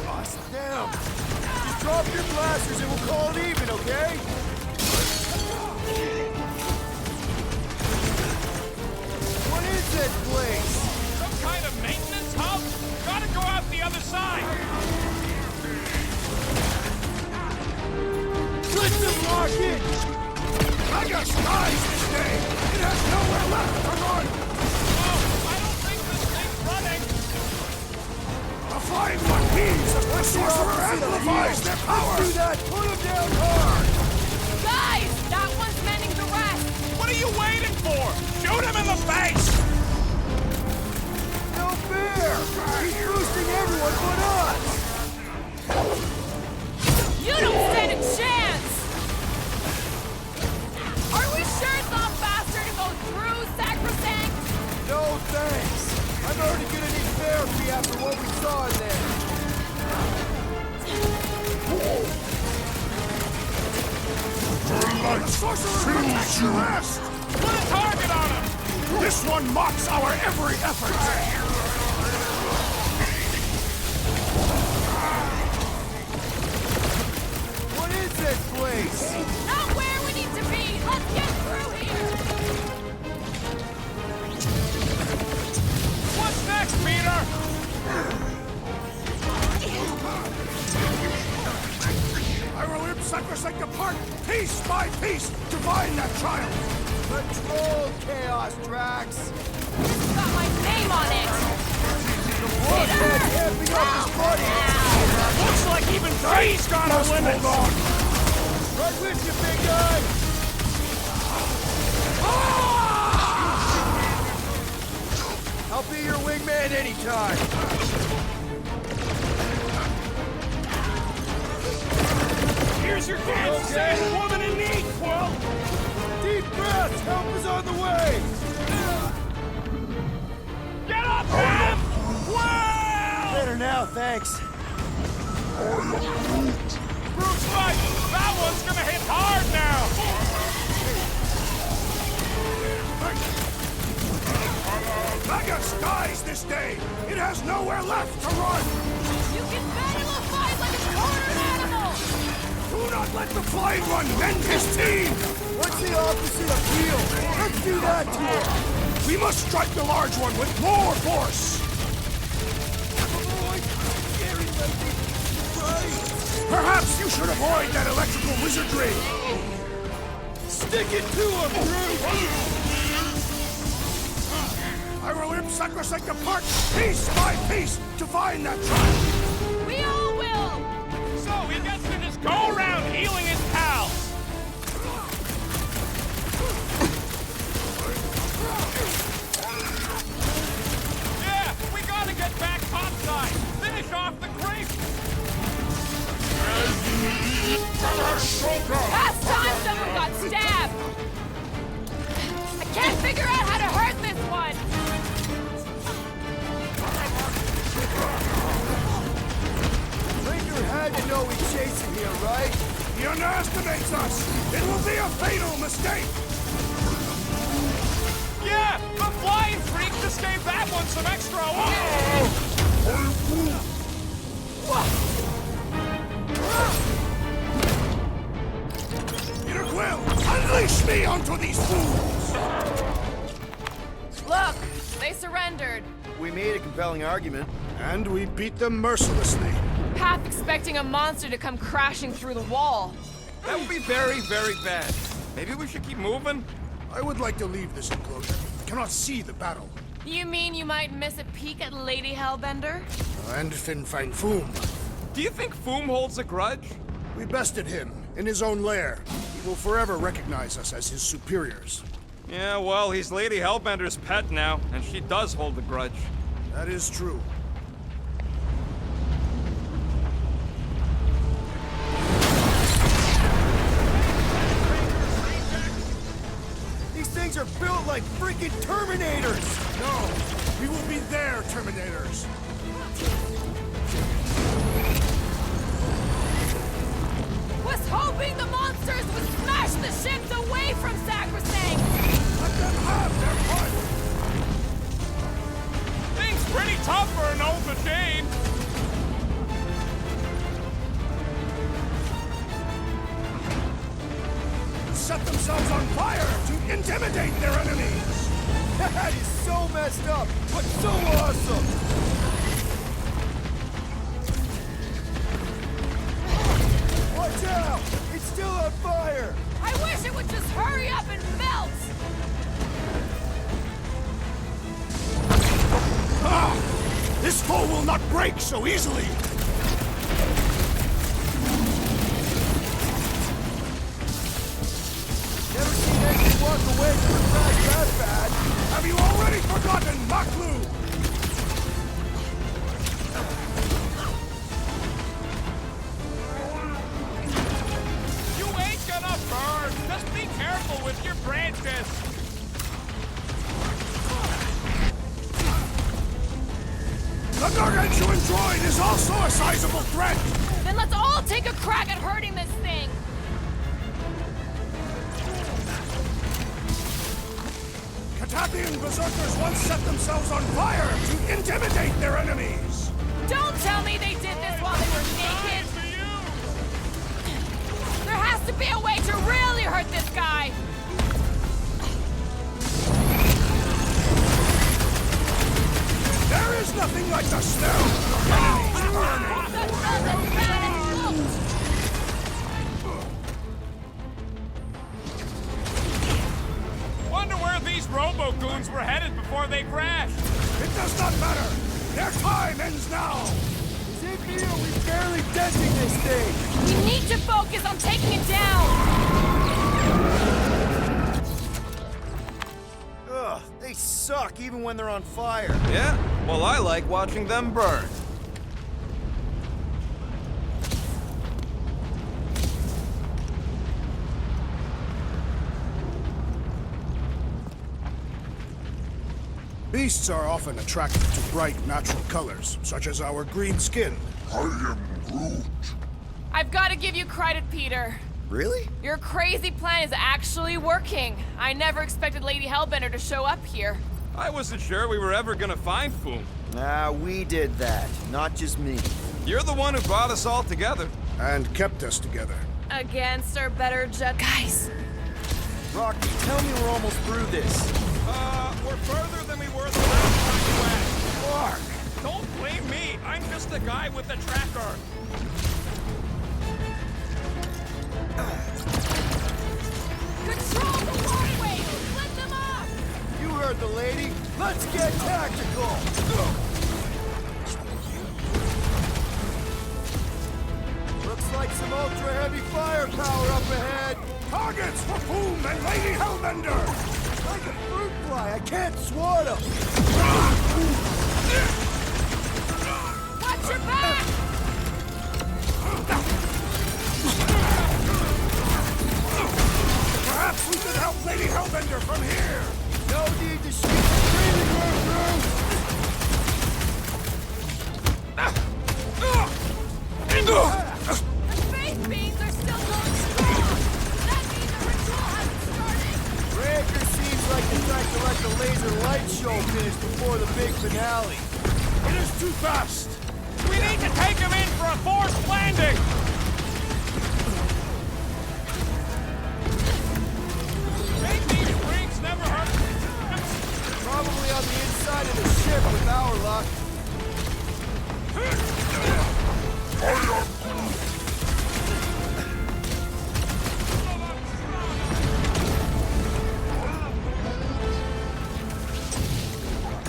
Toss it down. Just drop your blasters and we'll call it even, okay? What is this place? Some kind of maintenance hub? Gotta go out the other side! Listen, Rocket! Vegas dies this day! It has nowhere left to run! Oh, I don't think this thing's running! The flying one beams as the sorcerer amplifies their power! Do that! Put him down hard! Guys, that one's mending the rest! What are you waiting for? Shoot him in the face! No fair! He's boosting everyone but us! You don't stand a chance! Are we sure it's not faster to go through Sacrosanct? No thanks! I'm already gonna need therapy after what we saw in there! The sorcerer protects the rest! Put a target on him! This one mocks our every effort! What is this place? Not where we need to be! Let's get through here! What's next, Peter? I will rip Sacrosanct apart, piece by piece, to find that child! Control chaos, Drax! It's got my name on it! Blockhead's amping up his buddies! Looks like even three's got a limit! Hold on! Right with you, big guy! I'll be your wingman anytime! There's a woman in need, Quill! Deep breaths! Help is on the way! Get up, man! Wow! Better now, thanks. Bruce Light! That one's gonna hit hard now! Magus dies this day! It has nowhere left to run! You can bet it will fight like a cornered animal! Do not let the flying one mend his team! What's the opposite of heal? Let's do that to him! We must strike the large one with more force! Perhaps you should avoid that electrical wizardry! Stick it to him, Bruce! I will rip Sacrosanct apart piece by piece to find that child! We all will! So he gets to just go around healing his pals! Yeah, we gotta get back topside! Finish off the creep! Last time someone got stabbed! I can't figure out how to hurt this one! Ranger had to know we'd chase him here, right? He underestimates us! It will be a fatal mistake! Yeah, the flying freak just gave that one some extra Peter Quill, unleash me onto these fools! Look, they surrendered. We made a compelling argument. And we beat them mercilessly. Half expecting a monster to come crashing through the wall. That would be very, very bad. Maybe we should keep moving? I would like to leave this enclosure. I cannot see the battle. You mean you might miss a peek at Lady Hellbender? And Fin Fang Foom. Do you think Foom holds a grudge? We bested him in his own lair. He will forever recognize us as his superiors. Yeah, well, he's Lady Hellbender's pet now, and she does hold a grudge. That is true. These things are built like freaking Terminators! No, we will be their Terminators. Was hoping the monsters would smash the ships away from Sacrosanct! Let them have their fun! Thing's pretty tough for an old machine! Set themselves on fire to intimidate their enemies! That is so messed up, but so awesome! Watch out! It's still on fire! I wish it would just hurry up and melt! Ah! This foe will not break so easily! Never seen anyone walk away from a crash that bad! Have you already forgotten Maklu? You ain't gonna burn! Just be careful with your branches! The Gargantuan droid is also a sizable threat! Then let's all take a crack at hurting this thing! Catathian berserkers once set themselves on fire to intimidate their enemies! Don't tell me they did this while they were naked! There has to be a way to really hurt this guy! There is nothing like the smell of enemies burning! Wonder where these Robo-Goons were headed before they crashed! It does not matter! Their time ends now! Zipio, we're barely denting this thing! We need to focus on taking it down! Ugh, they suck even when they're on fire. Yeah? Well, I like watching them burn. Beasts are often attracted to bright, natural colors, such as our green skin. I am Groot. I've got to give you credit, Peter. Really? Your crazy plan is actually working. I never expected Lady Hellbender to show up here. I wasn't sure we were ever gonna find Foom. Ah, we did that, not just me. You're the one who brought us all together. And kept us together. Against our better guys. Rocky, tell me we're almost through this. We're further than we were the last time we went. Mark, don't blame me. I'm just the guy with the tracker. Control the walkway! Split them up! You heard the lady. Let's get tactical. Looks like some ultra-heavy firepower up ahead. Targets for Foom and Lady Hellbender! Like a fruit fly, I can't swat him. Watch your back! Perhaps we could help Lady Hellbender from here! No need to shoot the breathing room through. The faith beams are still going strong! Does that mean the ritual hasn't started? Breaker seems like the type to let the laser light show finish before the big finale. It is too fast! We need to take him in for a forced landing! Make these freaks never hurt. Probably on the inside of the ship with our luck.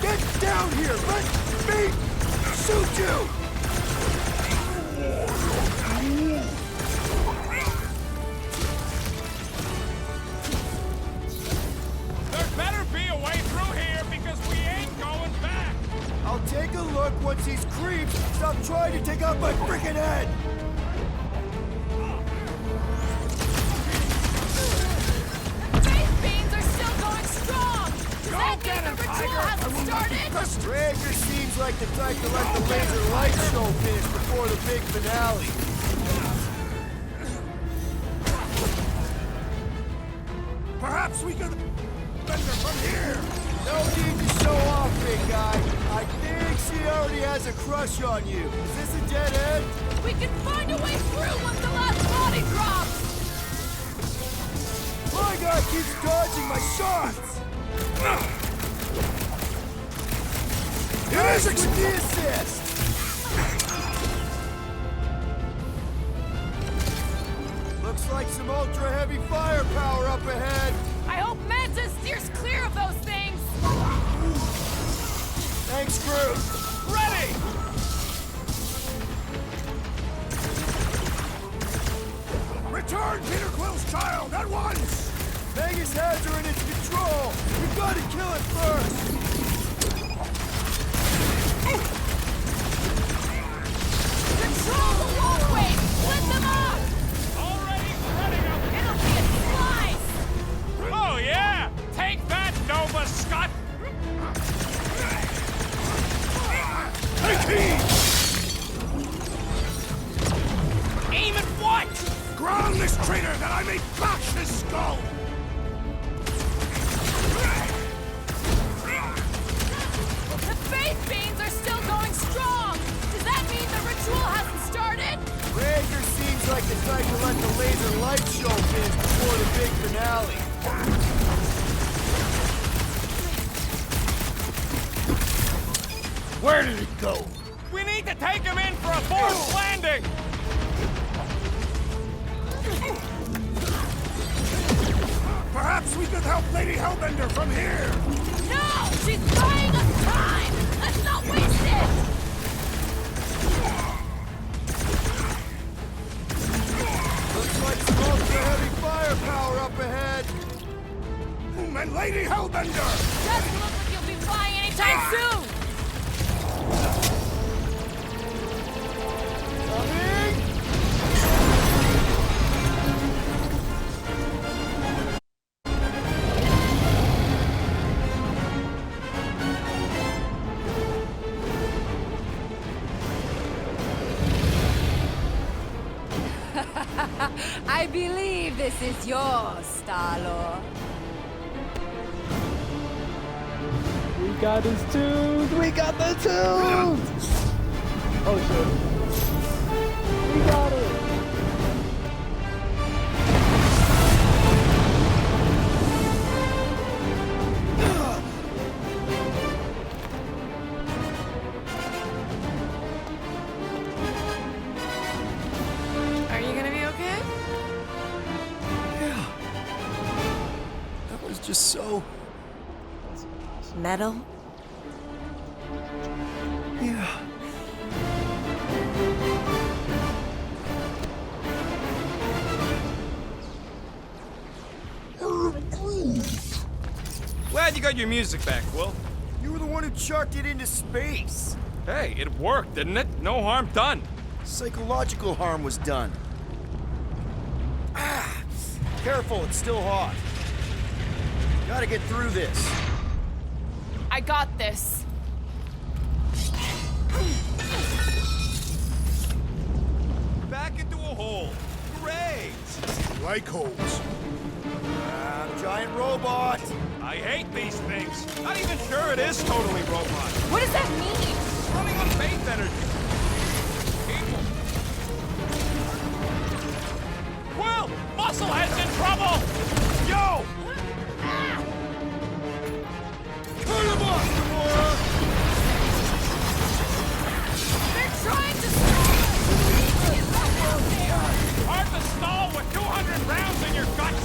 Get down here! Let me shoot you! There better be a way through here because we ain't going back. I'll take a look once these creeps stop trying to take out my freaking head! Faith beams are still going strong! Does that mean the ritual hasn't started? Rager seems like the type to let the laser light show finish before the big finale. Perhaps we could Bender from here! No need to show off, big guy. I think she already has a crush on you. Is this a dead end? We can find a way through once the last body drops! My guy keeps dodging my shots! It is With the assist! Looks like some ultra-heavy firepower up ahead. I hope Manta steers clear of those things. Thanks, Groot. Ready! Return Peter Quill's child at once! Vegas has her in its control. We've got to kill it first. Control the walkway! Split them up! Already spreading them. It'll be a slice! Oh yeah! Take that, Nova Scott! Take heed! Aim at what? Ground this traitor that I may bash his skull! The faith beams are still going strong! Does that mean the ritual hasn't started? Rager seems like the type to let the laser light show finish before the big finale. Where did it go? We need to take him in for a forced landing! Perhaps we could help Lady Hellbender from here! No! She's buying us time! Let's not waste it! Looks like some ultra-heavy firepower up ahead. Foom and Lady Hellbender! Doesn't look like you'll be flying anytime soon! Coming! I believe this is yours, Star-Lord. We got his tooth! We got the tooth! Oh shit. We got it! Are you gonna be okay? Yeah. That was just so... Metal? Yeah. Glad you got your music back, Quill. You were the one who chucked it into space. Hey, it worked, didn't it? No harm done. Psychological harm was done. Ah! Careful, it's still hot. Gotta get through this. I got this. Back into a hole. Great! Like holes. Giant robot! I hate these things. Not even sure it is totally robot. What does that mean? Running on faith energy. People. Quill! Musclehead's in trouble! Yo! Cut him off, Gamora! They're trying to stall us! Get back out there! Hard to stall with 200 rounds in your guts!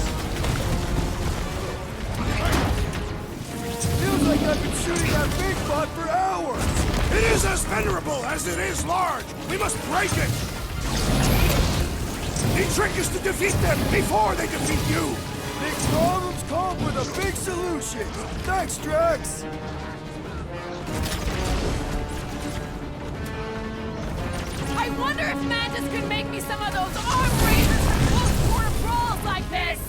Feels like I've been shooting that big bot for hours! It is as venerable as it is large. We must break it. The trick is to defeat them before they defeat you. Big problems come with a big solution! Thanks, Drax! I wonder if Mantis could make me some of those arm raisers for close quarter brawls like this!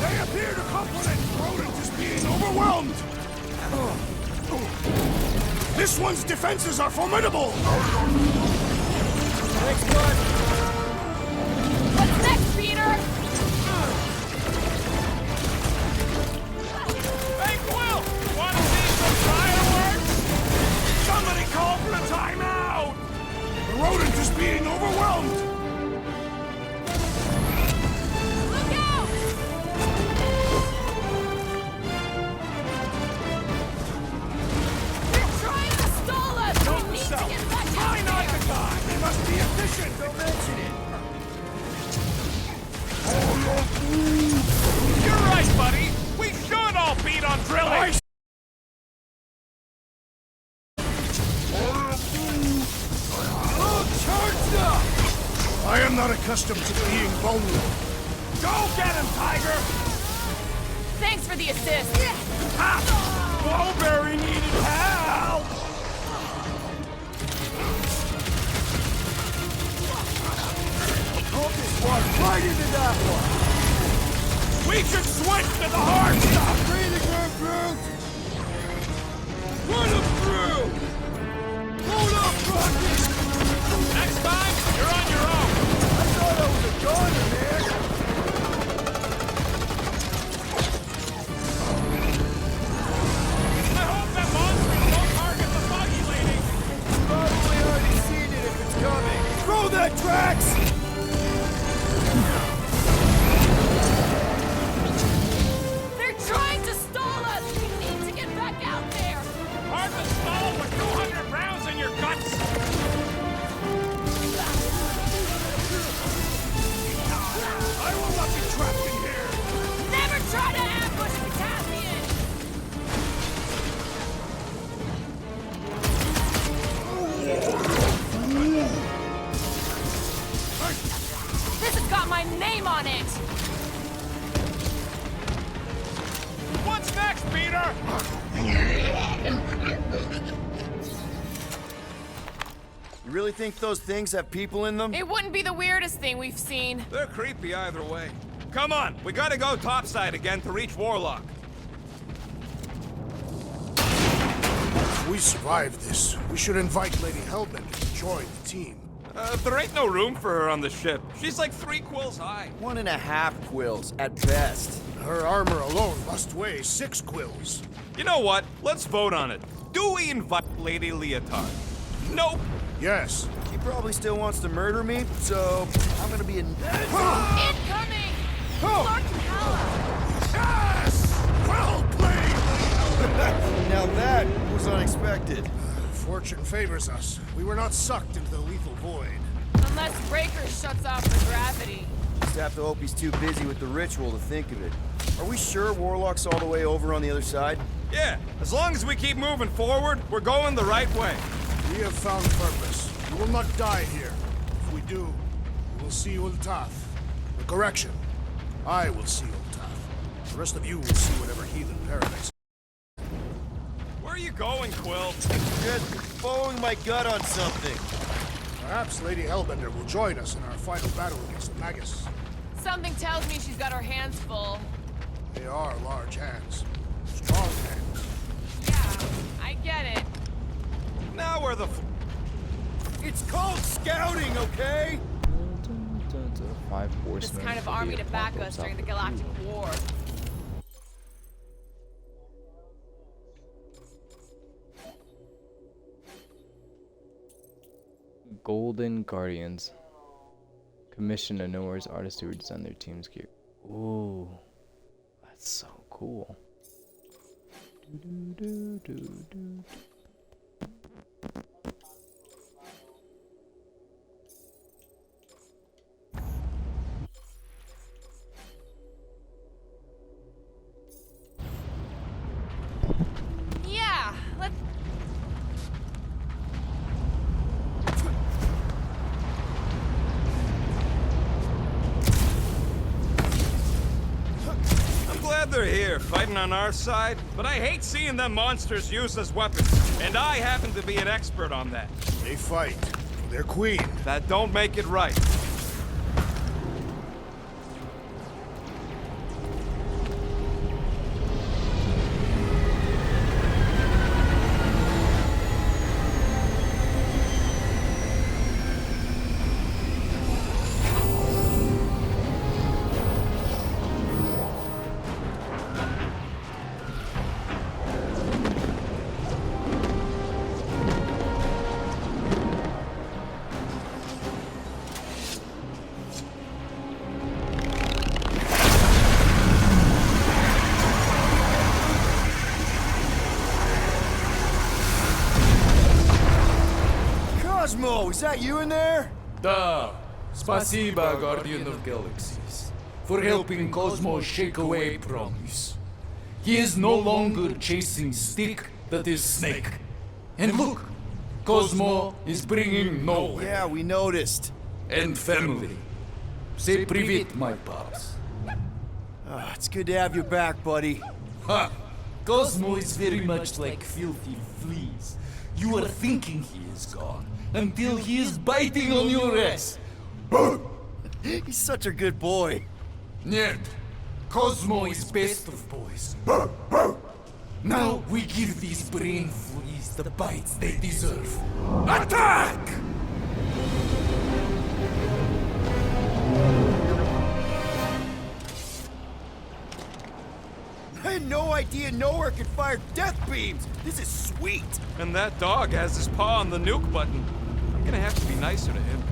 They appear to complement Rodent is being overwhelmed. This one's defenses are formidable. Thanks, bud! What's next, Peter? Hey, Quill! Wanna see some fireworks? Somebody call for a timeout. The Rodent is being overwhelmed. Look out! They're trying to stall us! We need to get back out Try not there! to die. We must be efficient. Don't mention it! You're right, buddy! We should all beat on drilling! I am not accustomed to being vulnerable. Go get him, Tiger! Thanks for the assist. Blowberry needed help! Hope this walked right into that one! We should switch to the hard stuff! Breathing room, Groot! Run him through! Load up, Rocket! Next time, you're on your own! I thought I was a goner, man! I hope that monster don't target the buggy lady! Probably already seen it if it's coming. Throw that, Drax! They're trying to stall us! We need to get back out there! Hard to stall with 200 rounds in your guts! I will not be trapped in here. Never try to ambush Potassian! This has got my name on it! What's next, Peter? You really think those things have people in them? It wouldn't be the weirdest thing we've seen. They're creepy either way. Come on, we gotta go topside again to reach Warlock. If we survive this, we should invite Lady Hellbender to join the team. There ain't no room for her on the ship. She's like 3 quills high. 1.5 quills at best. Her armor alone must weigh 6 quills. You know what? Let's vote on it. Do we invite Lady Leotard? Nope. Yes. She probably still wants to murder me, so I'm gonna be a... Incoming! Lord Kala! Yes! Well played, Lady Now that was unexpected. Fortune favors us. We were not sucked into the lethal void. Unless Breaker shuts off the gravity. Just have to hope he's too busy with the ritual to think of it. Are we sure Warlock's all the way over on the other side? Yeah, as long as we keep moving forward, we're going the right way. We have found purpose. We will not die here. If we do, we will see Ultath. Correction. I will see Ultath. The rest of you will see whatever heathen paradise. Where are you going, Quill? Just following my gut on something. Perhaps Lady Hellbender will join us in our final battle against the Magus. Something tells me she's got her hands full. They are large hands. Strong hands. Yeah, I get it. Now we're the... It's called scouting, okay? 5 This horsemen. kind of for the army to back apocalypse us during the outbreak. Galactic War. Golden Guardians. Commission a Noah's artist to redesign their team's gear. Ooh, that's so cool. Do-do-do-do-do. Yeah, let's... I'm glad they're here, fighting on our side, but I hate seeing them monsters used as weapons, and I happen to be an expert on that. They fight for their queen. That don't make it right. Cosmo, is that you in there? Da, spasiba, Guardian of Galaxies, for helping Cosmo shake away promise. He is no longer chasing stick that is snake. And look, Cosmo is bringing nowhere. Yeah, we noticed. And family. Say привет, my pops. Ah, it's good to have you back, buddy. Ha! Cosmo is very much like filthy fleas. You are thinking he is gone until he is biting on your ass. He's such a good boy. Нет, Cosmo is best of boys. Now we give these brain fleas the bites they deserve. Attack! I had no idea nowhere could fire death beams. This is sweet. And that dog has his paw on the nuke button. I'm gonna have to be nicer to him.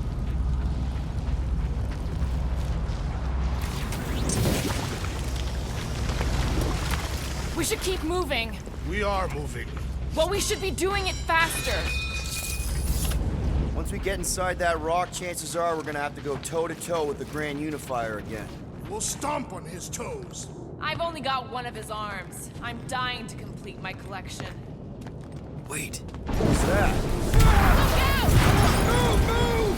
We should keep moving. We are moving. Well, we should be doing it faster. Once we get inside that rock, chances are we're gonna have to go toe-to-toe with the Grand Unifier again. We'll stomp on his toes. I've only got one of his arms. I'm dying to complete my collection. Wait, what's that? Look out! Move, move!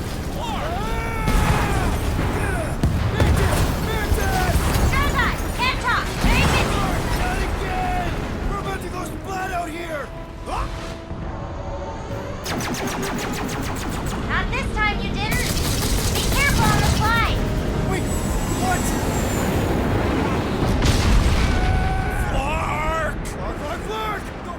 Showtime! Can't talk! Very busy! Not again! We're about to go splat out here! Not this time, you didn't! Be careful on the slide! Wait, what? Clark! Go,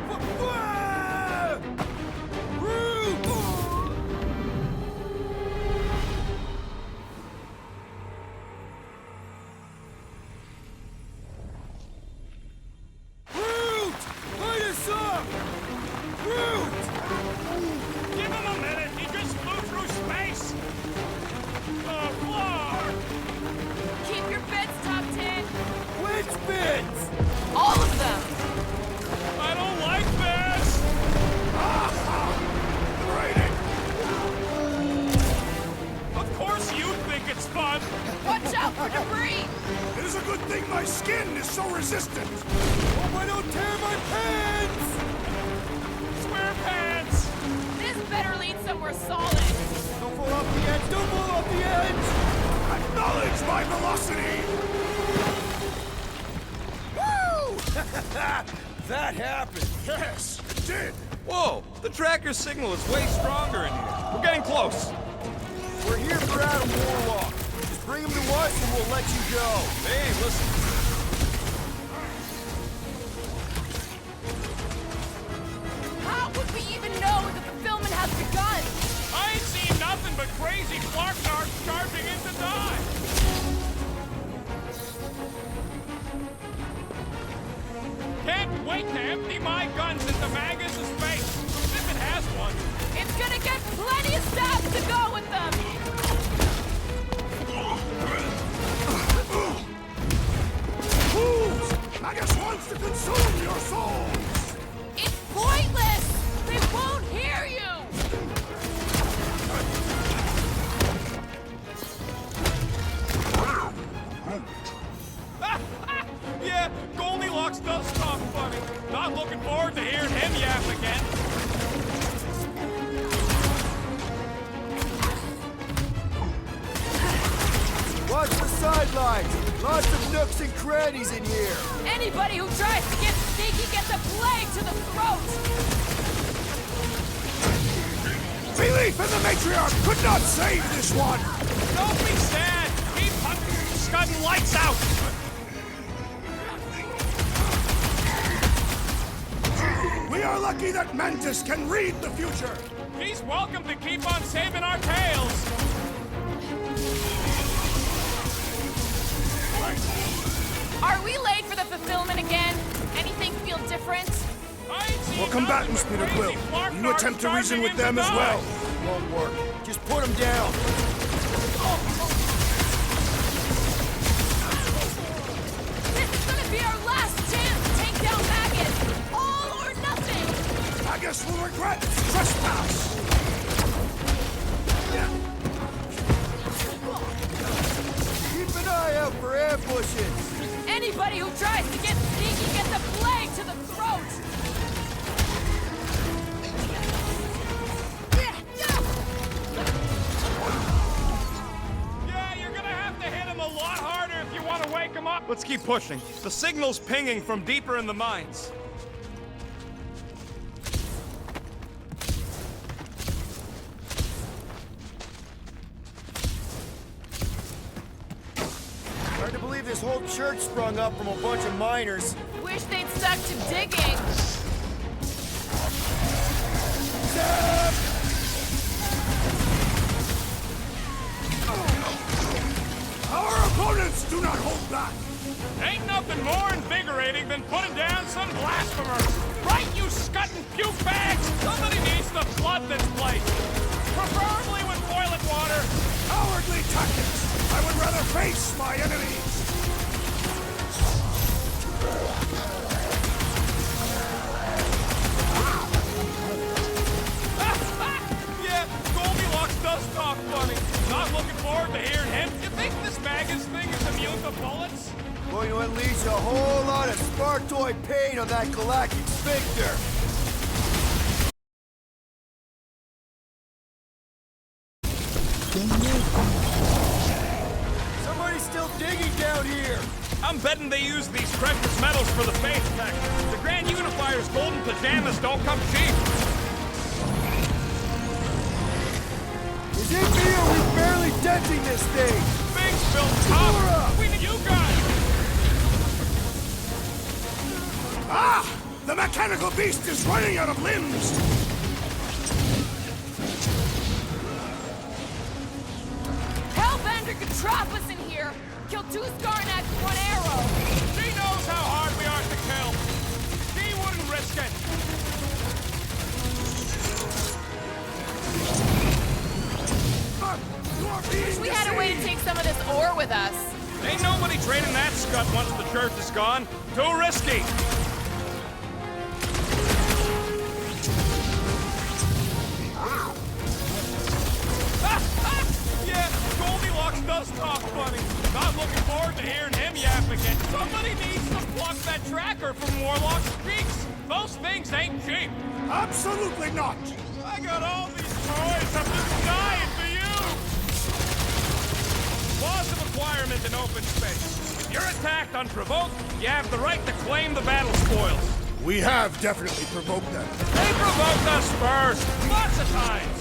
is a good thing my skin is so resistant. Hope I don't tear my pants! Square pants! This better lead somewhere solid. Don't fall off the edge! Don't fall off the edge! Acknowledge my velocity! Woo! That happened! Yes, it did! Whoa! The tracker signal is way stronger in here. We're getting close. We're here for Adam Warlock. Just bring him to us and we'll let you go. Hey, listen. How would we even know that the fulfillment has begun? I ain't seen nothing but crazy Clark narcs charging in to die. Can't wait to empty my guns into Magus' face. If it has one. It's gonna get plenty of stabs to go with them. Fools! Magus wants to consume your souls! It's pointless. They won't hear you. Yeah, Goldilocks does talk funny. Not looking forward to hearing him yap again. Watch the sidelines. Lots of nooks and crannies in here. Anybody who tries to get sneaky gets a blade to the throat. Belief in the matriarch could not save this one! Don't be sad. Keep hunting, scudding lights out. We are lucky that Mantis can read the future! He's welcome to keep on saving our tails. Are we late for the fulfillment again? Anything feel different? For combatants, Peter Quill, will you attempt to reason with them as well? Won't work. Just put them down. This is gonna be our last chance to take down Magus. All or nothing. Magus will regret its trespass! Keep an eye out for ambushes. Anybody who tries to get sneaky gets a blade to the throat. Yeah, you're gonna have to hit him a lot harder if you want to wake him up. Let's keep pushing. The signal's pinging from deeper in the mines. Hard to believe this whole church sprung up from a bunch of miners. Wish they'd stuck to digging. Our opponents do not hold back! Ain't nothing more invigorating than putting down some blasphemers. Right, you scudding puke bags? Somebody needs to flood this place. Preferably with toilet water. Cowardly tactics! I would rather face my enemies! Yeah, Goldilocks does talk funny. Not looking forward to hearing him. You think this Magus thing is immune to bullets? Going to unleash a whole lot of Spartoid pain on that galactic sphincter. Somebody's still digging down here. I'm betting they use these precious metals for the face tech. The Grand Unifier's golden pajamas don't come cheap. Is it me or we barely denting this thing? Thing's built tough. We need you guys. Ah! The mechanical beast is running out of limbs! Hellbender could trap us in here. Kill 2 Skarnaks with 1 arrow. She knows how hard we are to kill. She wouldn't risk it. Wish we had a way to take some of this ore with us. Ain't nobody trading that scut once the church is gone. Too risky. Yeah, Goldilocks does talk funny. Not looking forward to hearing him yap Somebody needs to pluck that tracker from Warlock's peaks. Those things ain't cheap. Absolutely not! I got all these toys. I'm just dying for you. Laws of acquirement in open space. If you're attacked unprovoked, you have the right to claim the battle spoils. We have definitely provoked them. They provoked us first, lots of times.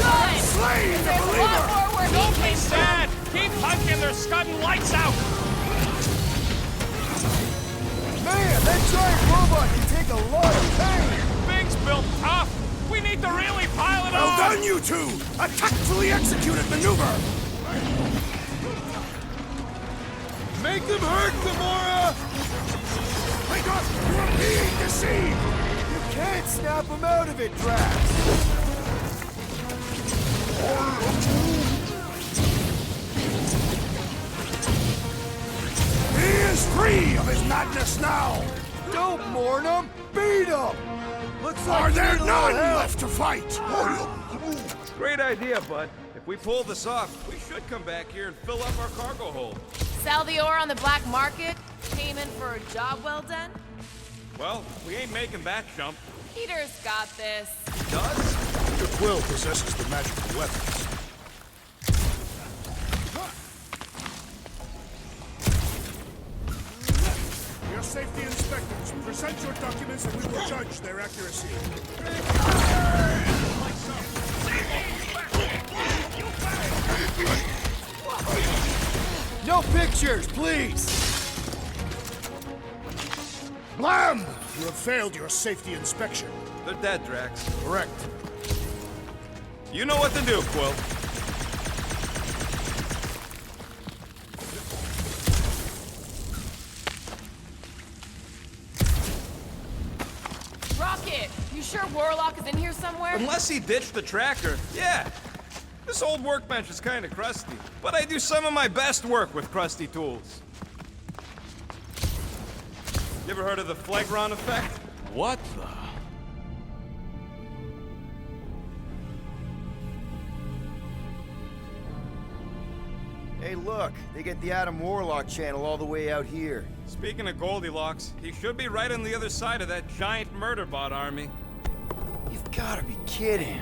Good! Slain the There's a lot believer! more where Don't he be came from. sad. Keep hunting. They're scudding lights out. Man, that giant robot can take a lot of pain! Things built tough. We need to really pile it Well on. done, you two! A tactfully executed maneuver! Make them hurt, Gamora! Wake up! You are being deceived! You can't snap them out of it, Drax! He is free of his madness now! Don't mourn him! Beat him! Looks like Are you there need a none little help. left to fight? Great idea, bud. If we pull this off, we should come back here and fill up our cargo hold. Sell the ore on the black market? Payment for a job well done? Well, we ain't making that jump. Peter's got this. Does? The Quill possesses the magical weapons. We are safety inspectors. Present your documents and we will judge their accuracy. No pictures, please! Blam! You have failed your safety inspection. They're dead, Drax. Correct. You know what to do, Quill. Rocket, you sure Warlock is in here somewhere? Unless he ditched the tracker, yeah. This old workbench is kind of crusty, but I do some of my best work with crusty tools. You ever heard of the Phlegron effect? What the? Hey, look, they get the Adam Warlock channel all the way out here. Speaking of Goldilocks, he should be right on the other side of that giant murder bot army. You've gotta be kidding.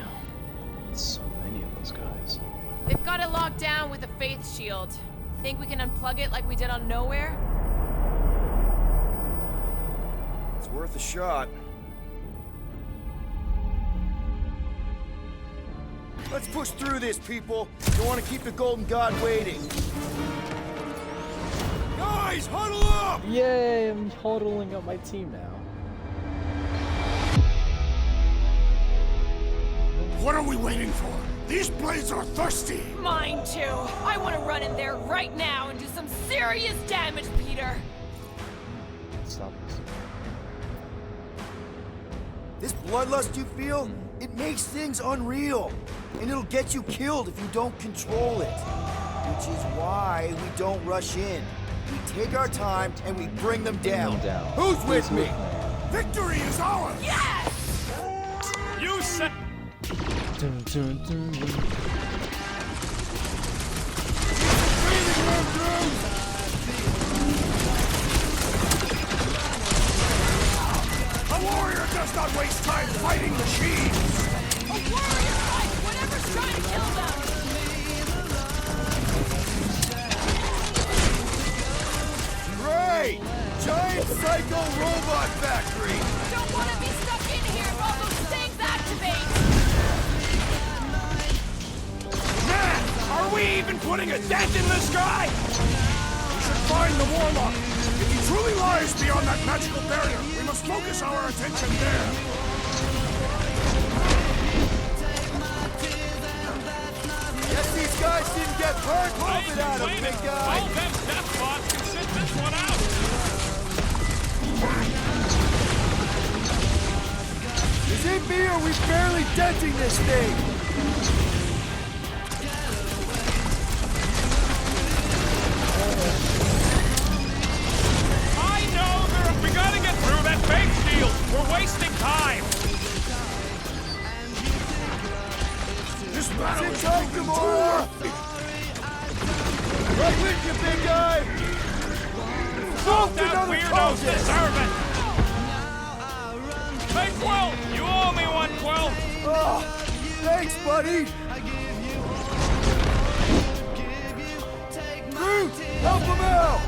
So many of those guys. They've got it locked down with a faith shield. Think we can unplug it like we did on Nowhere? It's worth a shot. Let's push through this, people. Don't want to keep the Golden God waiting. Guys, huddle up! Yay, I'm huddling up my team now. What are we waiting for? These blades are thirsty! Mine too. I want to run in there right now and do some serious damage, Peter. Stop this. This bloodlust you feel, it makes things unreal. And it'll get you killed if you don't control it. Which is why we don't rush in. We take our time and we bring them down. Who's with me? Victory is ours! Yes! You said. Dun, dun, dun, dun. A warrior does not waste time fighting machines! A warrior fights whatever's trying to kill them! Great! Giant psycho robot factory! Don't want to be stuck in here while those things activate! Man, are we even putting a dent in this guy? We should find the Warlock. If he truly lies beyond that magical barrier, we must focus our attention there. Guess these guys didn't get hurt. Move it out of big guy. All them death bots can sit this one out. Is it me or are we barely denting this thing? I know we gotta get through that fake shield. We're wasting time. This battle Sit is tight, moving Gamora! too rapidly. Right with you, big guy! Both another weirdos deserve it! Hey, Quill! You owe me one, Quill! Oh, thanks, buddy! Groot! Help him out!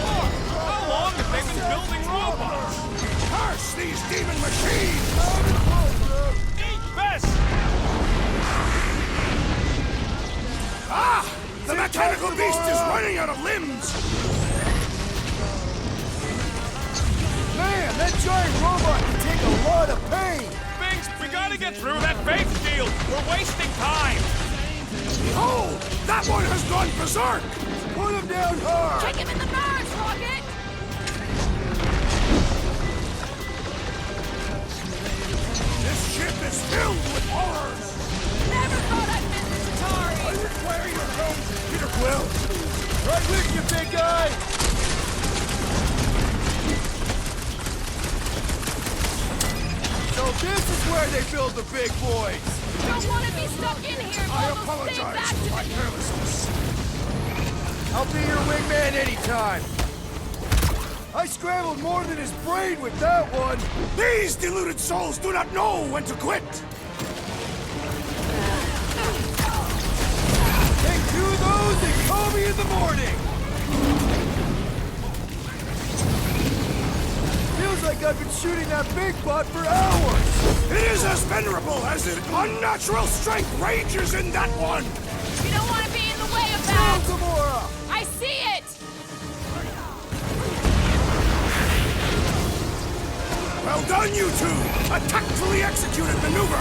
How long have they been building robots? Curse these demon machines! Eat this! Ah! The mechanical beast is running out of limbs! Man, that giant robot can take a lot of pain! Binks, we gotta get through that faith shield! We're wasting time! Oh! That one has gone berserk! Put him down hard! Kick him in the nuts, Rocket! This ship is filled with horrors! Never thought I'd miss this Atari! I require your help, Peter Quill! Right with you, big guy! So this is where they build the big boys! Don't want to be stuck in here! I apologize for my carelessness. I'll be your wingman anytime! I scrambled more than his brain with that one! These deluded souls do not know when to quit! Take 2 of those and call me in the morning! Feels like I've been shooting that big bot for hours! It is as venerable as the unnatural strength rages in that one! You don't want to be in the way of that! Gamora! I see it! Well done, you two! A tactfully executed maneuver!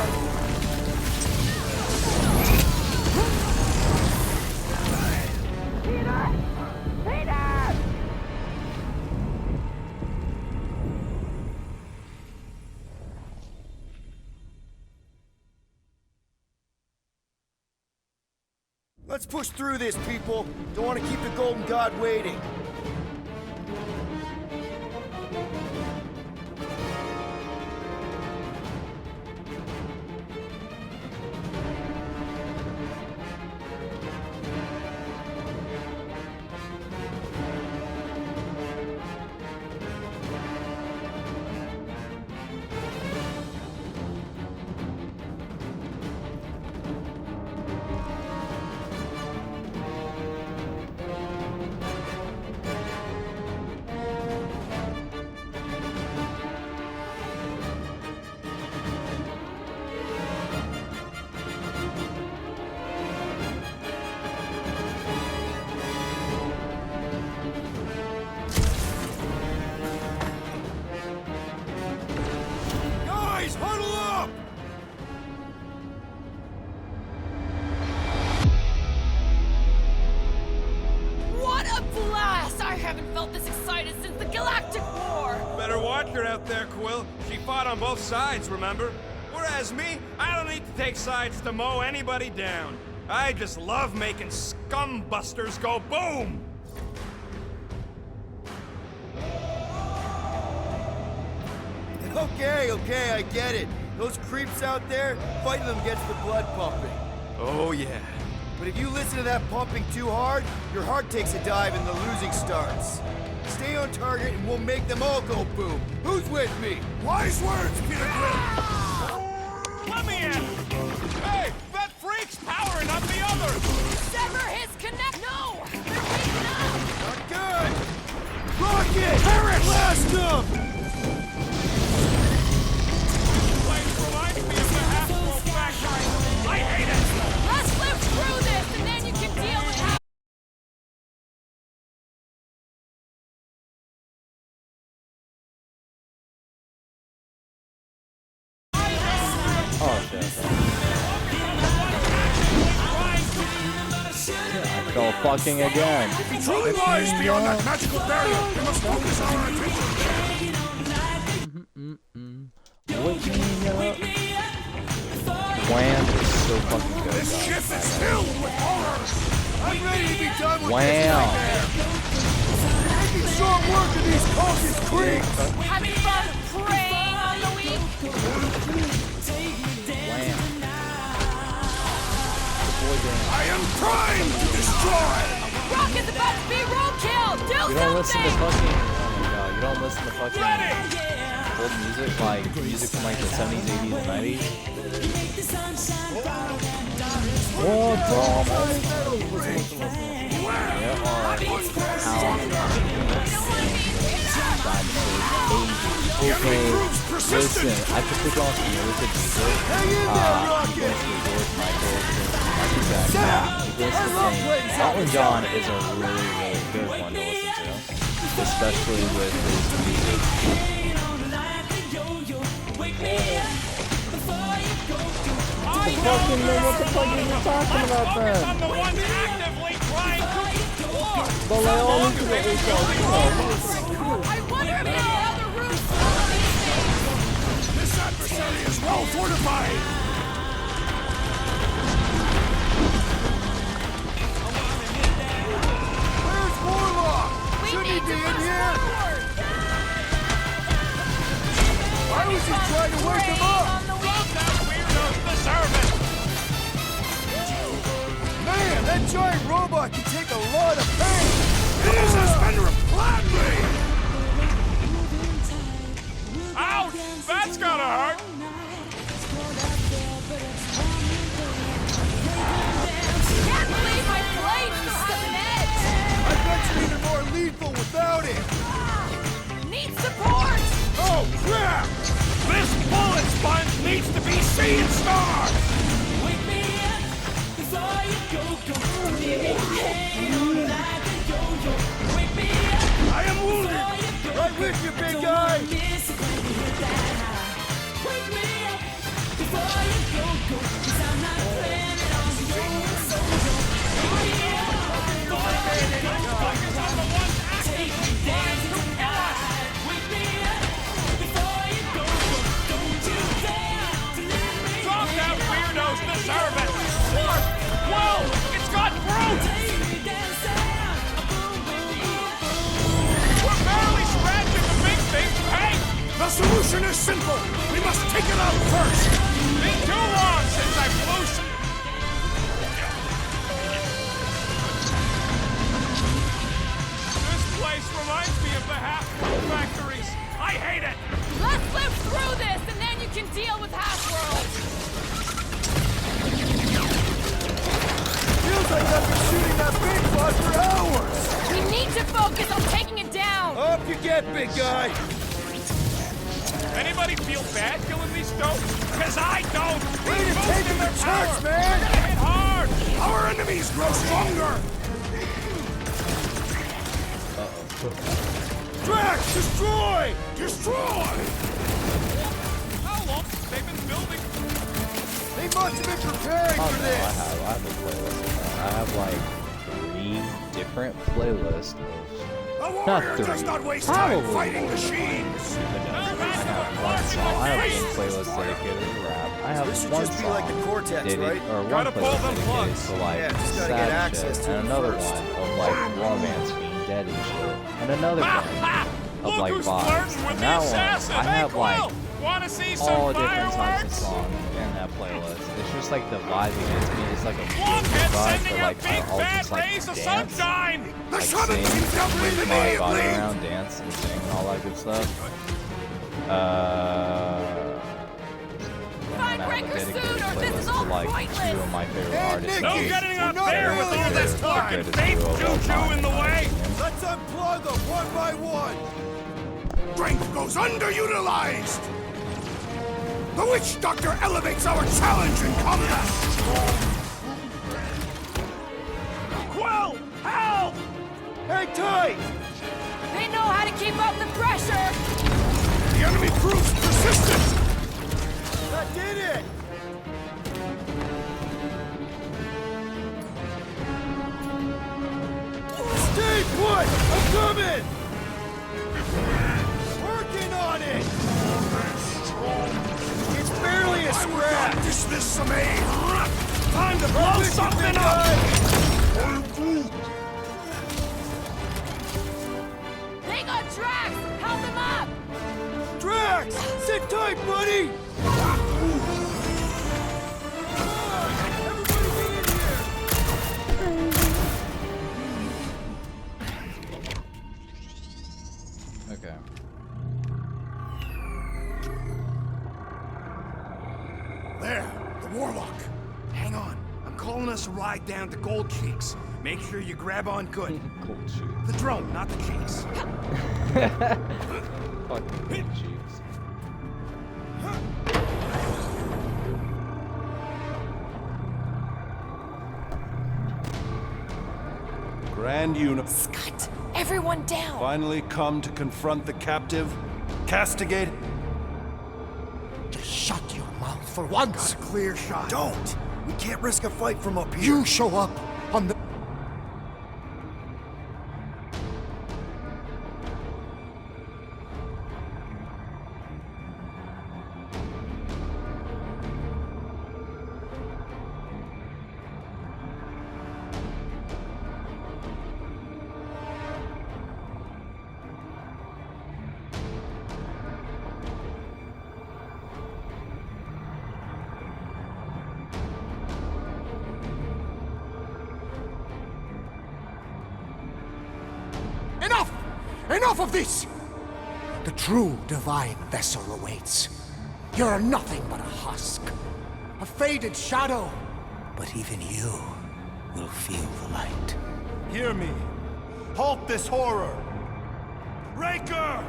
Let's push through this, people! Don't want to keep the Golden God waiting! Guys, huddle up! What a blast! I haven't felt this excited since the Galactic War! Better watch her out there, Quill. She fought on both sides, remember? Whereas me, I don't need to take sides to mow anybody down. I just love making scumbusters go boom! Okay, I get it. Those creeps out there, fighting them gets the blood pumping. Oh, yeah. But if you listen to that pumping too hard, your heart takes a dive and the losing starts. Stay on target and we'll make them all go boom. Who's with me? Wise words, Peter Quill! Let me in! Hey, that freak's powering up the others! Sever his connect! No! They're beating up! Not good! Rocket! Parrot! Blast them! I hate it! Let's live through this, and then you can deal with how... Oh shit. Go fucking again. If he truly lies beyond that magical barrier, we must focus our attention. Wake me up. Wham is so fucking good. This ship is filled with horrors! I'm ready to be done with Wow. this nightmare! Making short work of these cautious creeps! Having fun preying on the weak? Wham. I am primed to destroy! Rocket You don't listen to fucking. Oh my god, you don't listen to fucking old music, like music from like the 70s, 80s, and 90s. What Okay, listen, I could put on some really good music. George Michael, Michael Jackson, Elton John is a really, really good one to listen to, especially with his music. What the fuck are you talking about then? I'm the one actively trying to explore. But they all listen to each I wonder if there are other rooms for these things. This adversary is well fortified! Where's Warlock? We Shouldn't he need be to in push here? forward. Why was he trying to wake him up? On the weak. That weirdo's deserve it. Man, that giant robot can take a lot of pain. It is as Fenrir planned me! Ouch! That's gotta hurt. Can't believe my blade still has an edge. I bet you're even more lethal without it. Need support. Oh, crap! This bullet sponge needs to be seeing stars! Wake me up before you go. Hang on like a yo-yo. Wake me up I am wounded! Right with you, big guy! Wake me up before you go. 'Cause I'm not planning on being a soldier. Wake me up before you go. Take me down tonight. Wake me up before you go. Don't you dare to let me Drop that weirdos deserve it! What? Whoa! It's got fruit! take me down south. We're barely scratching the big thing's paint! The solution is simple! We must take it out first! Been too long since I flew some... This place reminds me of the half-world factories. I hate it! Let's live through this, and then you can deal with Half-World. Feels like I've been shooting that big bug for hours! We need to focus on taking it down. Up you get, big guy! Anybody feel bad killing these stones? Cause I don't! Way to take him to church, man! Hit hard! Our enemies grow stronger! Drax, destroy! Destroy! How long? They've been building... They must have been preparing Oh for no, this! I have a playlist of that. I have like 3 different playlists A of warrior not 3. does not waste time Probably fighting machines! I have one song. I have one playlist dedicated to rap. I have This should one just be song like the Cortex, dedicated, right? or one Gotta pull playlist them dedicated plugs. to like Yeah, just gotta get sad access shit, to and it another first. one of like romance being dead and shit, and another one of Look like who's vibes. flirting with And the that assassin! one, I Hey, have like Quill! Wanna see some all different types of fireworks? songs in that playlist. It's just like the vibe it gives me. It's like a Blockhead feel-good vibe, sending but out like I big all bad just like rays of dance, sunshine! The like shaman sing, can dealt with move my body immediately! around, dance and sing and all that good stuff. And I have a Breaker dedicated soon, or this is playlist all to like pointless. 2 of my favorite artists. No and getting bands. up there with all this fucking fake juju in the way! Let's unplug them one by one! Strength goes underutilized! The Witch Doctor elevates our challenge in combat! Quill! Help! Hang tight! They know how to keep up the pressure. The enemy proves persistent! That did it! Stay put! I'm coming! Working on it! It's barely a scratch! Dismiss some aid! Time to blow something up! They got Drax. Help him up. Drax! Sit tight, buddy! Everybody get in here! us a ride down to Gold Cheeks. Make sure you grab on good. Gold Cheeks. The drone, not the cheeks. Fucking Gold Cheeks. Grand Unit. Scott, everyone down! Finally come to confront the captive. Castigate. Just shut your mouth for once. Got a clear shot. Don't! We can't risk a fight from up here. You show up on the... Enough! Enough of this! The true divine vessel awaits. You're nothing but a husk. A faded shadow. But even you will feel the light. Hear me. Halt this horror. Raker!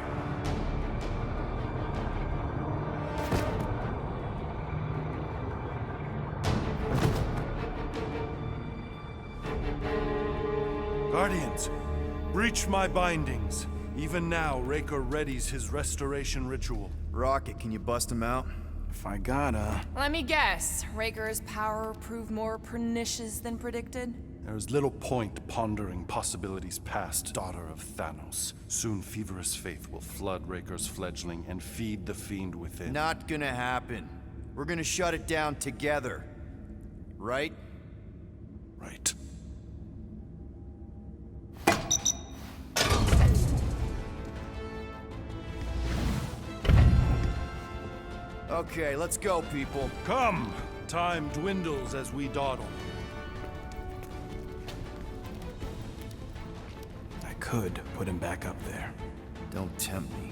Guardians, breach my bindings. Even now, Raker readies his restoration ritual. Rocket, can you bust him out? If I gotta... Let me guess. Raker's power proved more pernicious than predicted? There's little point pondering possibilities past, daughter of Thanos. Soon feverous faith will flood Raker's fledgling and feed the fiend within. Not gonna happen. We're gonna shut it down together. Right? Right. Okay, let's go, people. Come! Time dwindles as we dawdle. I could put him back up there. Don't tempt me.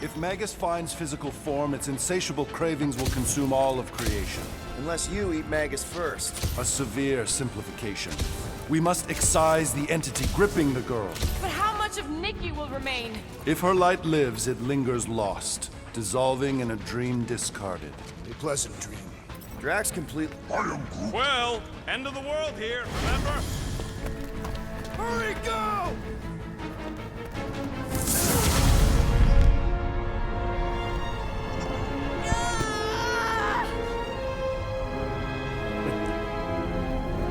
If Magus finds physical form, its insatiable cravings will consume all of creation. Unless you eat Magus first. A severe simplification. We must excise the entity gripping the girl. But how much of Nikki will remain? If her light lives, it lingers lost, dissolving in a dream discarded. A pleasant dream. Drax completely... Well, end of the world here, remember? Hurry, go!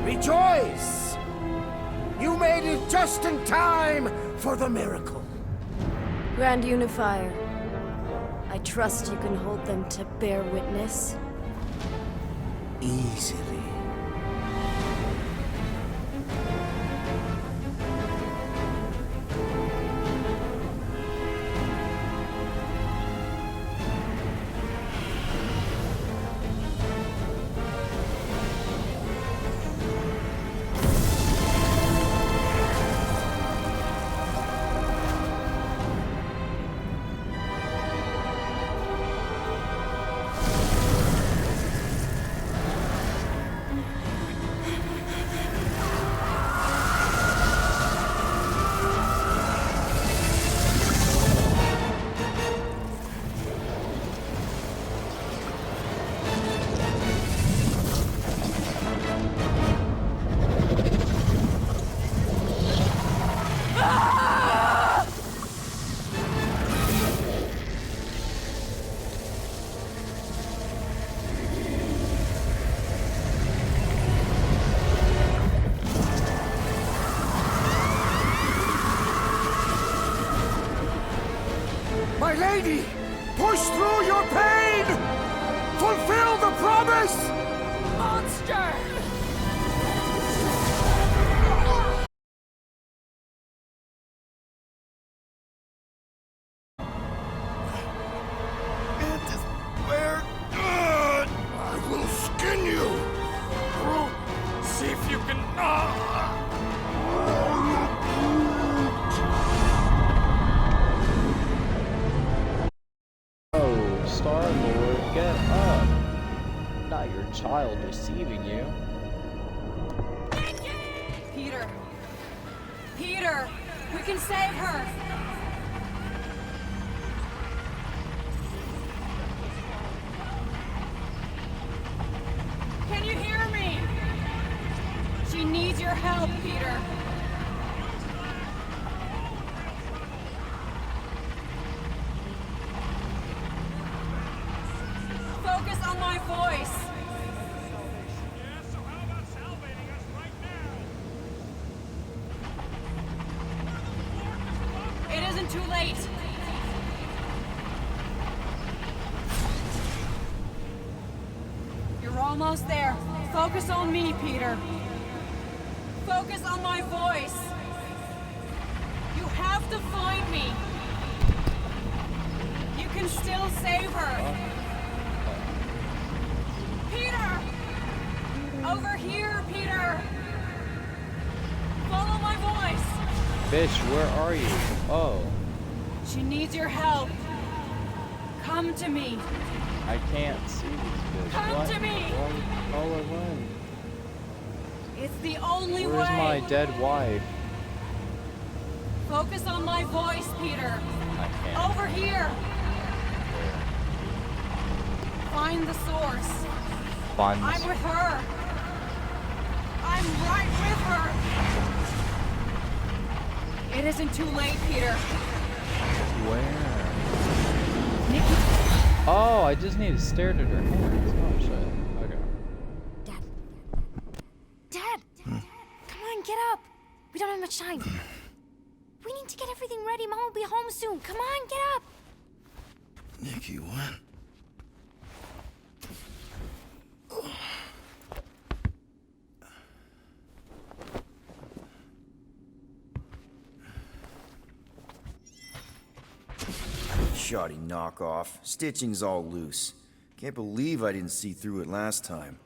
Rejoice! You made it just in time for the miracle. Grand Unifier, I trust you can hold them to bear witness. Easily. My lady, push through your pain! Fulfill the promise! Monster! I will skin you! See if you can... Oh, Star-Lord. child receiving you. Peter! Peter! We can save her! Can you hear me? She needs your help, Peter. Focus on my voice. It isn't too late. You're almost there. Focus on me, Peter. Focus on my voice. You have to find me. You can still save her. Peter! Over here, Peter! Follow my voice. Fish, where are you? Oh, She needs your help. Come to me. I can't see these fish. Come What? to me. Oh, when? It's the only Where's way. my dead wife? Focus on my voice, Peter. I can't. Over here. Find the source. Find I'm this. with her. I'm right with her. It isn't too late, Peter. Where? Oh, I just need to stare at her hands. Oh shit. Okay. Dad! Come on, get up! We don't have much time. We need to get everything ready. Mom will be home soon. Come on, get up! Nikki, what? Shoddy knockoff. Stitching's all loose. Can't believe I didn't see through it last time.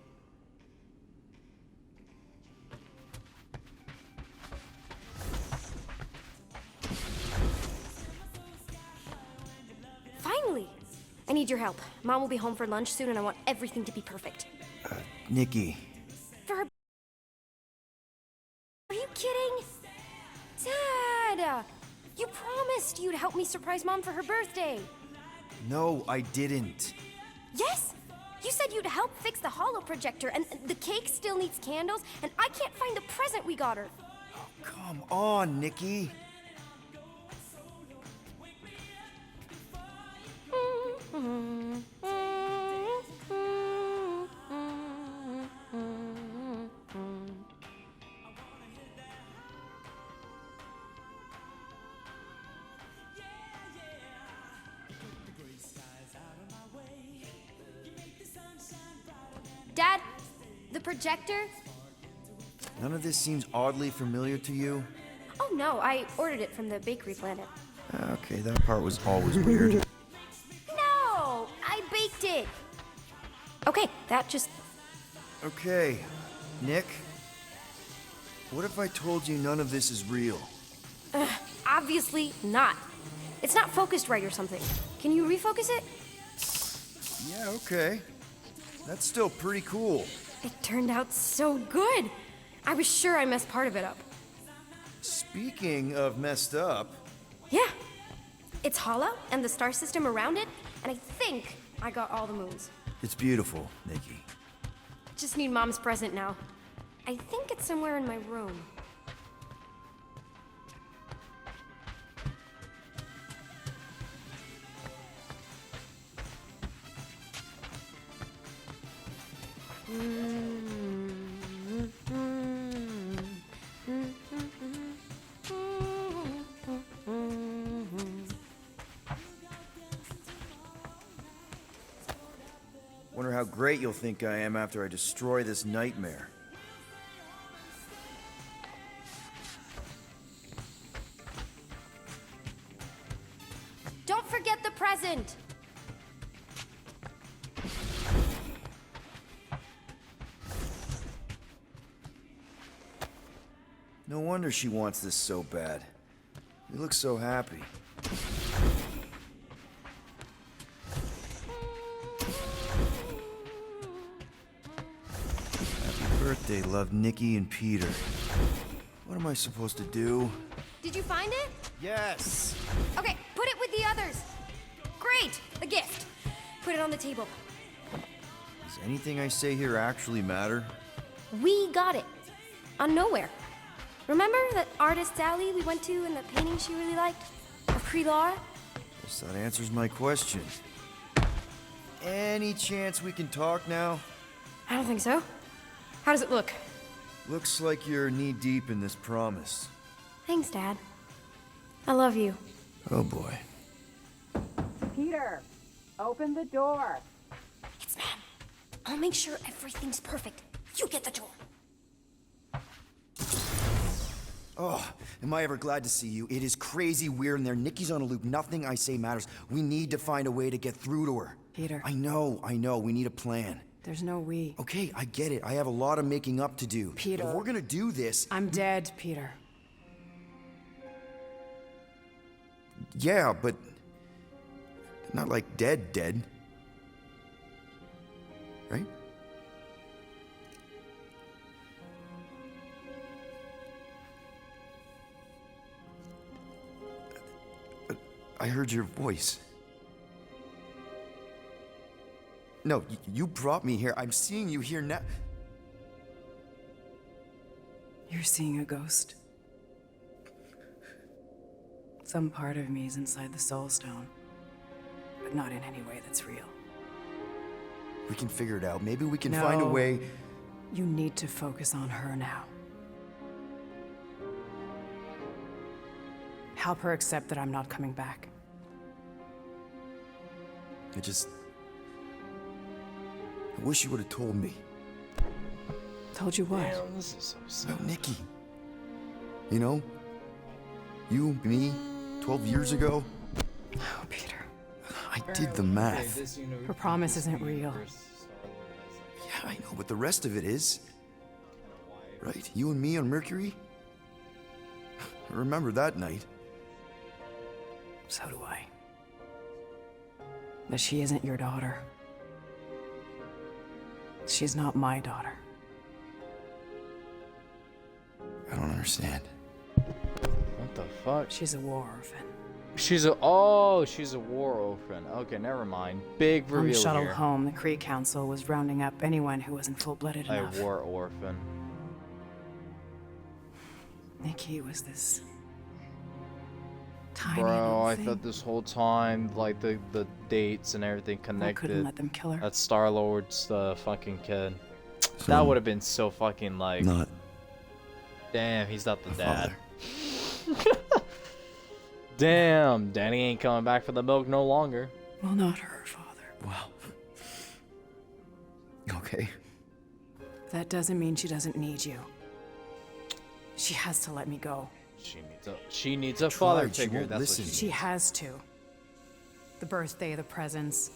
Finally! I need your help. Mom will be home for lunch soon and I want everything to be perfect. Nikki. For her... Are you kidding? Dad! You promised you'd help me surprise Mom for her birthday. No, I didn't. Yes! You said you'd help fix the holo projector, and the cake still needs candles, and I can't find the present we got her. Come on, Nikki. Dad, the projector? None of this seems oddly familiar to you? Oh no, I ordered it from the Bakery Planet. Okay, that part was always weird. No, I baked it. Okay, that just... Okay, Nick. What if I told you none of this is real? Obviously not. It's not focused right or something. Can you refocus it? Yeah, okay. That's still pretty cool. It turned out so good. I was sure I messed part of it up. Speaking of messed up, Yeah. It's hollow, and the star system around it, and I think I got all the moons. it's beautiful, Nikki. Just need Mom's present now. I think it's somewhere in my room. Wonder how great you'll think I am after I destroy this nightmare. Don't forget the present! No wonder she wants this so bad. You look so happy. birthday loved Nikki and Peter. What am I supposed to do? Did you find it? Yes! Okay, put it with the others. Great, a gift. Put it on the table. Does anything I say here actually matter? We got it. On Nowhere. Remember that artist's alley we went to and the painting she really liked? Of Pre-Laura? Guess that answers my question. Any chance we can talk now? I don't think so. How does it look? Looks like you're knee-deep in this promise. Thanks, Dad. I love you. Oh boy. Peter, open the door. It's Mom. I'll make sure everything's perfect. You get the door. Oh, am I ever glad to see you. It is crazy weird in there. Nikki's on a loop. Nothing I say matters. We need to find a way to get through to her. Peter. I know. We need a plan. There's no we. Okay, I get it. I have a lot of making up to do. Peter. But if we're gonna do this... I'm dead, Peter. Yeah, but... not like dead. Right? I heard your voice. No, you brought me here. I'm seeing you here now. You're seeing a ghost. Some part of me is inside the Soul Stone, but not in any way that's real. We can figure it out. Maybe we can find a way. You need to focus on her now. Help her accept that I'm not coming back. I wish you would have told me. Told you what? Damn, this is so sad. About Nikki. You know? You, me, 12 years ago. Oh, Peter. I did the math. Her promise isn't real. Yeah, I know, but the rest of it is. Right? You and me on Mercury? I remember that night. So do I. But she isn't your daughter. She's not my daughter. I don't understand. What the fuck? She's a war orphan. She's a war orphan. Okay, never mind. Big On reveal the shuttle here. home, the Kree Council was rounding up anyone who wasn't full-blooded A enough. war orphan. Nikki was this tiny Bro, little I thing. thought this whole time, like, the dates and everything connected. couldn't let them kill her. That's Star-Lord's fucking kid. So, that would have been so fucking, like... Not... Damn, he's not the dad. Damn, Danny ain't coming back for the milk no longer. Well, not her father. Well... Okay. That doesn't mean she doesn't need you. She has to let me go. She needs a father She figure. won't That's listen. what She has to. The birthday, the presents.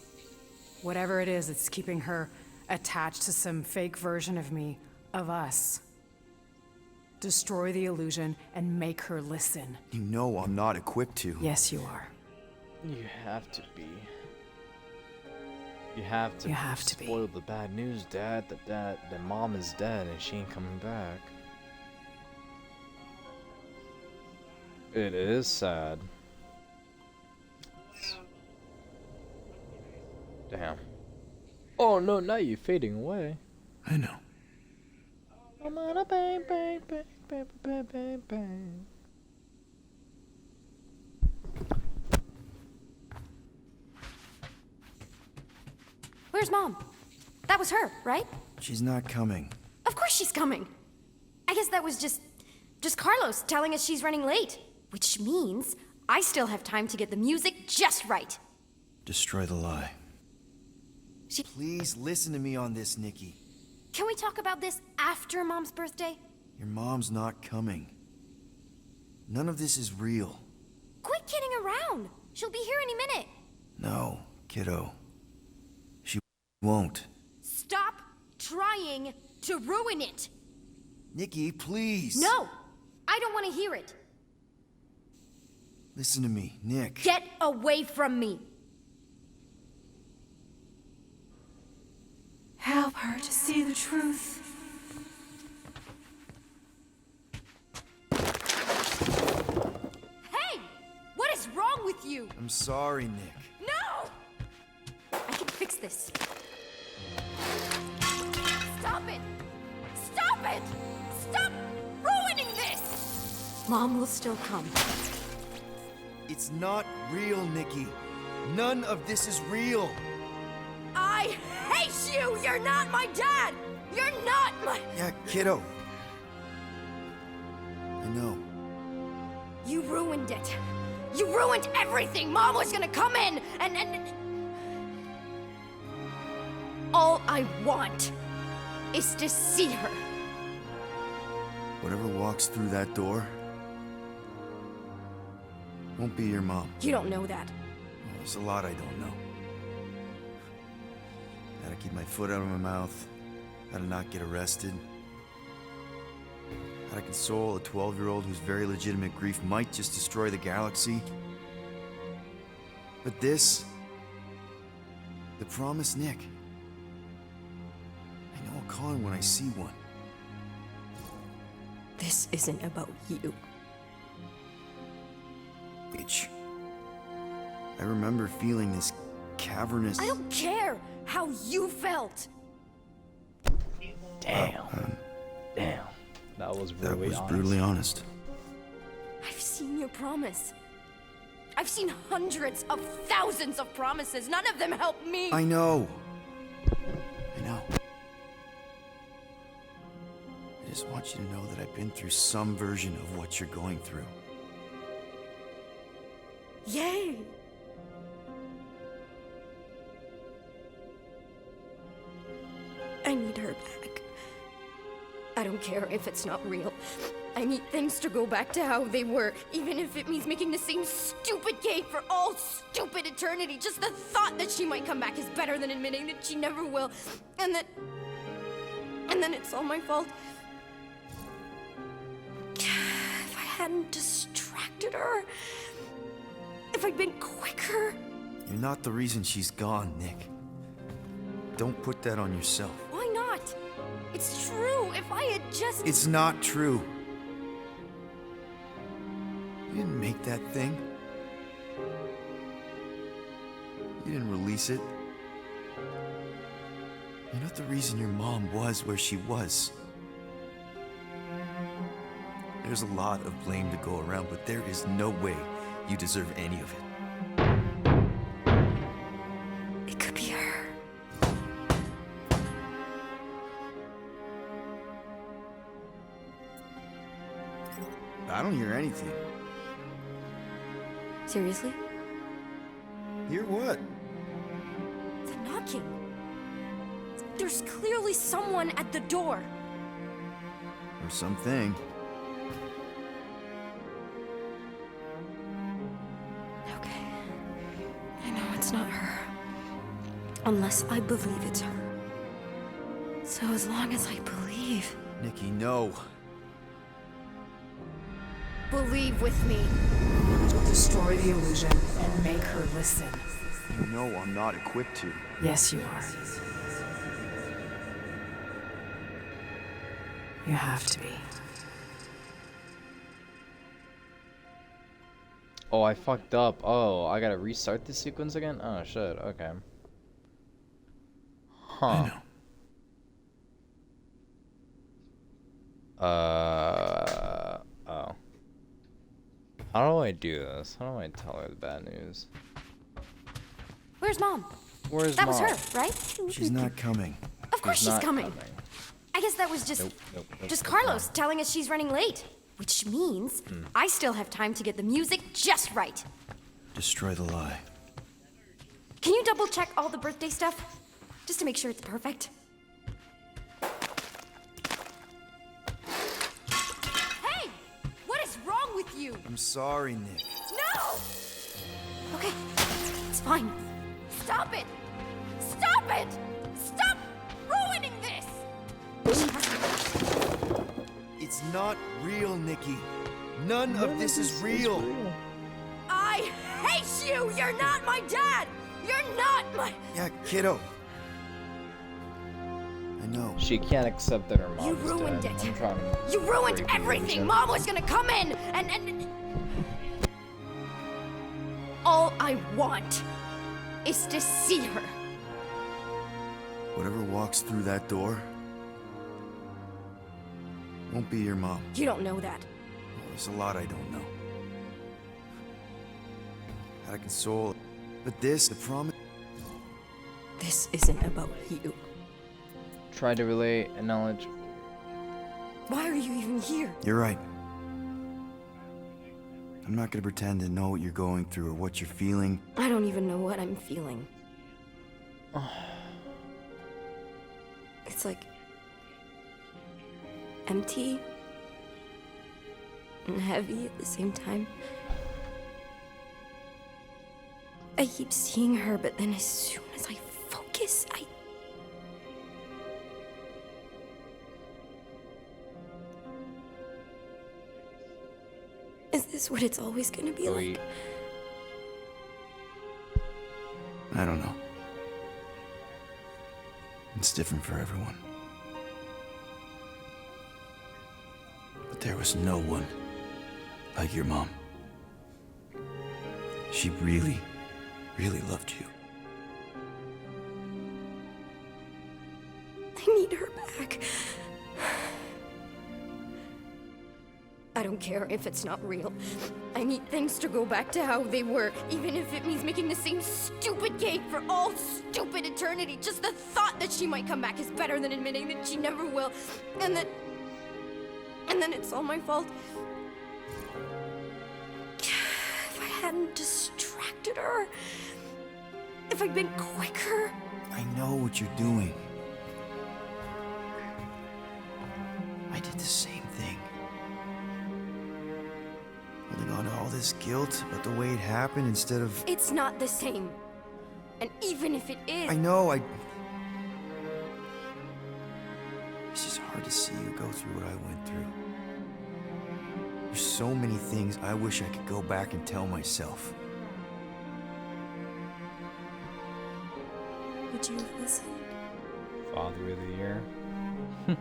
Whatever it is that's keeping her attached to some fake version of me, of us. Destroy the illusion and make her listen. You know I'm not equipped to. Yes, you are. You have to be. You have to. You have to be. Spoil the bad news, Dad. That mom is dead and she ain't coming back. It is sad. Damn. Oh no, now you're fading away. I know. I'm on a bang, bang, bang, bang, bang, bang, bang. Where's Mom? That was her, right? She's not coming. Of course she's coming. I guess that was just Carlos telling us she's running late. Which means I still have time to get the music just right. Destroy the lie. Please listen to me on this, Nikki. Can we talk about this after Mom's birthday? Your mom's not coming. None of this is real. Quit kidding around. She'll be here any minute. No, kiddo. She won't. Stop trying to ruin it. Nikki, please. No, I don't want to hear it. Listen to me, Nick. Get away from me. Help her to see the truth. sorry, Nick. No! I can fix this. Stop it! Stop it! Stop ruining this! Mom will still come. It's not real, Nikki. None of this is real. I hate you! You're not my dad! You're not my... Yeah, kiddo. I know. You ruined it. You ruined everything! Mom was gonna come in and... All I want is to see her. Whatever walks through that door won't be your mom. You don't know that. Well, there's a lot I don't know. How to keep my foot out of my mouth. How to not get arrested. How to console a 12-year-old whose very legitimate grief might just destroy the galaxy. But this... the promised Nick. I know a con when I see one. This isn't about you. Bitch. I remember feeling this cavernous... I don't care how you felt. Damn. Damn. That was brutally honest. I've seen your promise. I've seen hundreds of thousands of promises. None of them help me. I know. I know. I just want you to know that I've been through some version of what you're going through. Yay! I need her back. I don't care if it's not real. I need things to go back to how they were, even if it means making the same stupid game for all stupid eternity. Just the thought that she might come back is better than admitting that she never will. And then it's all my fault. If I hadn't distracted her, if I'd been quicker. You're not the reason she's gone, Nick. Don't put that on yourself. Why not? It's true. If I had just... It's not true. You didn't make that thing. You didn't release it. You're not the reason your mom was where she was. There's a lot of blame to go around, but there is no way you deserve any of it. It could be her. I don't hear anything. Seriously? Hear what? The knocking. There's clearly someone at the door. Or something. Okay. I know it's not her. Unless I believe it's her. So as long as I believe... Nikki, no. Believe with me. Destroy the illusion and make her listen. You know I'm not equipped to. Yes, you are. You have to be. Oh, I fucked up. Oh, I gotta restart the sequence again? Oh, shit. Okay. Huh. Oh. How do I do this? How do I tell her the bad news? Where's Mom? Where's That Mom? was her, right? She's not coming. Of course she's coming. I guess that was just... Nope, just Carlos telling us she's running late. Which means I still have time to get the music just right. Destroy the lie. Can you double check all the birthday stuff? Just to make sure it's perfect. Hey! What is wrong with you? I'm sorry, Nick. No! Okay, it's fine. Stop it! Stop it! Stop ruining this! It's not real, Nikki. None of this is real. I hate you! You're not my dad! You're not my... Yeah, kiddo. I know. She can't accept that her mom You is ruined dead. it. I'm trying to You ruined break the everything! illusion. Mom was gonna come in and... all I want is to see her. Whatever walks through that door won't be your mom. You don't know that. Well, there's a lot I don't know. How to console, but this, the promise. This isn't about you. Try to relay and knowledge. Why are you even here? You're right. I'm not gonna pretend to know what you're going through or what you're feeling. I don't even know what I'm feeling. It's like empty and heavy at the same time. I keep seeing her, but then as soon as I focus, Is this what it's always gonna be like? I don't know. It's different for everyone. But there was no one like your mom. She really, really loved you. I need her back. I don't care if it's not real. I need things to go back to how they were, even if it means making the same stupid cake for all stupid eternity. Just the thought that she might come back is better than admitting that she never will. And then it's all my fault. If I hadn't distracted her, if I'd been quicker. I know what you're doing. I did the same thing. Holding on to all this guilt about the way it happened instead of... It's not the same. And even if it is... I know, It's just hard to see you go through what I went through. There's so many things I wish I could go back and tell myself. Would you have listened? Father of the Year. No.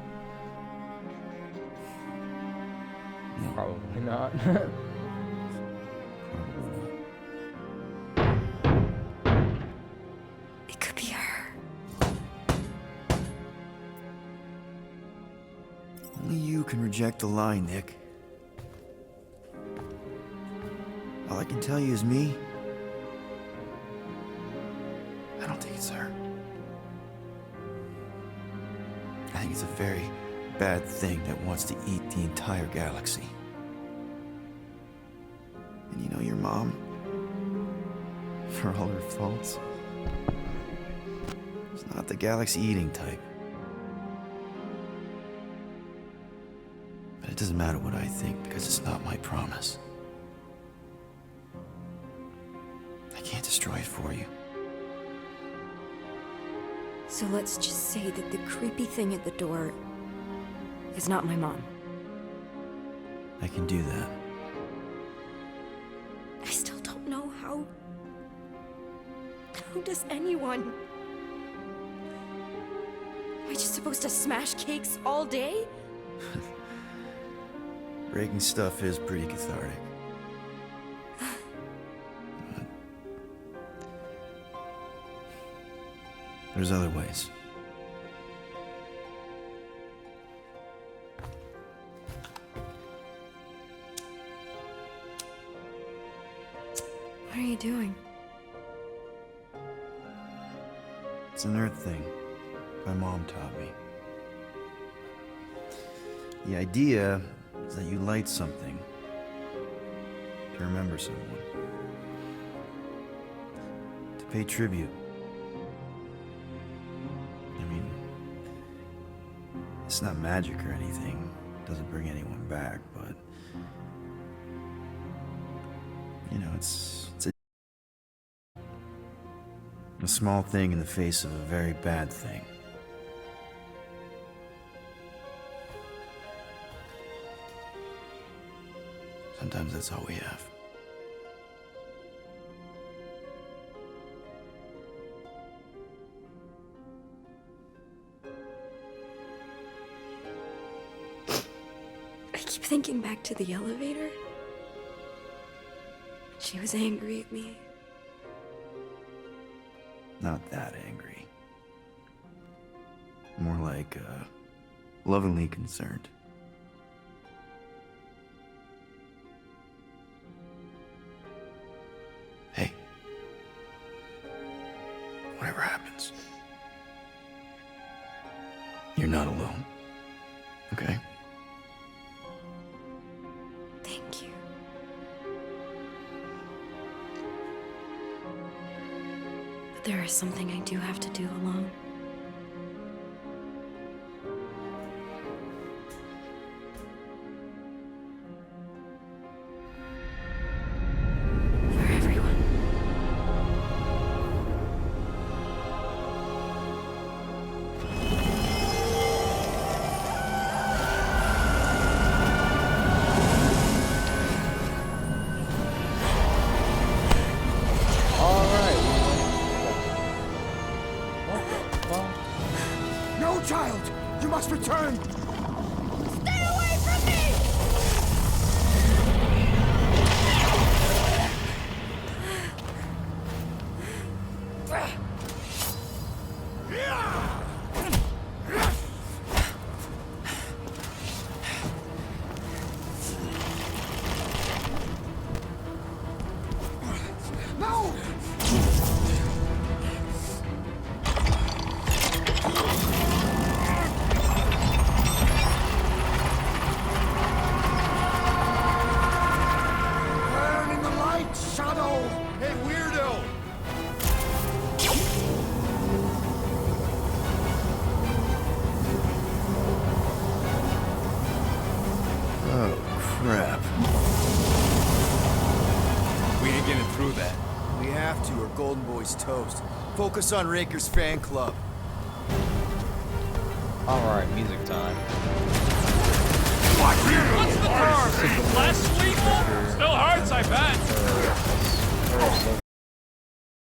Probably not. It could be her. Only you can reject the lie, Nick. All I can tell you is me. I don't think it's her. I think it's a very bad thing that wants to eat the entire galaxy. And you know your mom, for all her faults, is not the galaxy eating type. But it doesn't matter what I think because it's not my promise. I can't destroy it for you. So let's just say that the creepy thing at the door is not my mom. I can do that. I still don't know how. How does anyone? Am I just supposed to smash cakes all day? Breaking stuff is pretty cathartic. There's other ways. What are you doing? It's an Earth thing my mom taught me. The idea is that you light something to remember someone, to pay tribute. I mean, it's not magic or anything. It doesn't bring anyone back, but you know, it's a small thing in the face of a very bad thing. Sometimes that's all we have. I keep thinking back to the elevator. She was angry at me. Not that angry. More like, lovingly concerned. Hey. Whatever happens, you're not alone. Okay? Thank you. But there is something I do have to do alone. For everyone. No, child! You must return! Stay away from me! No! Burn in the light, Shadow! Hey, weirdo! Oh, crap. We ain't getting through that. We have to, or Golden Boy's toast. Focus on Raker's fan club. Alright, music time. What's the term? Less lethal? Still hurts, I bet.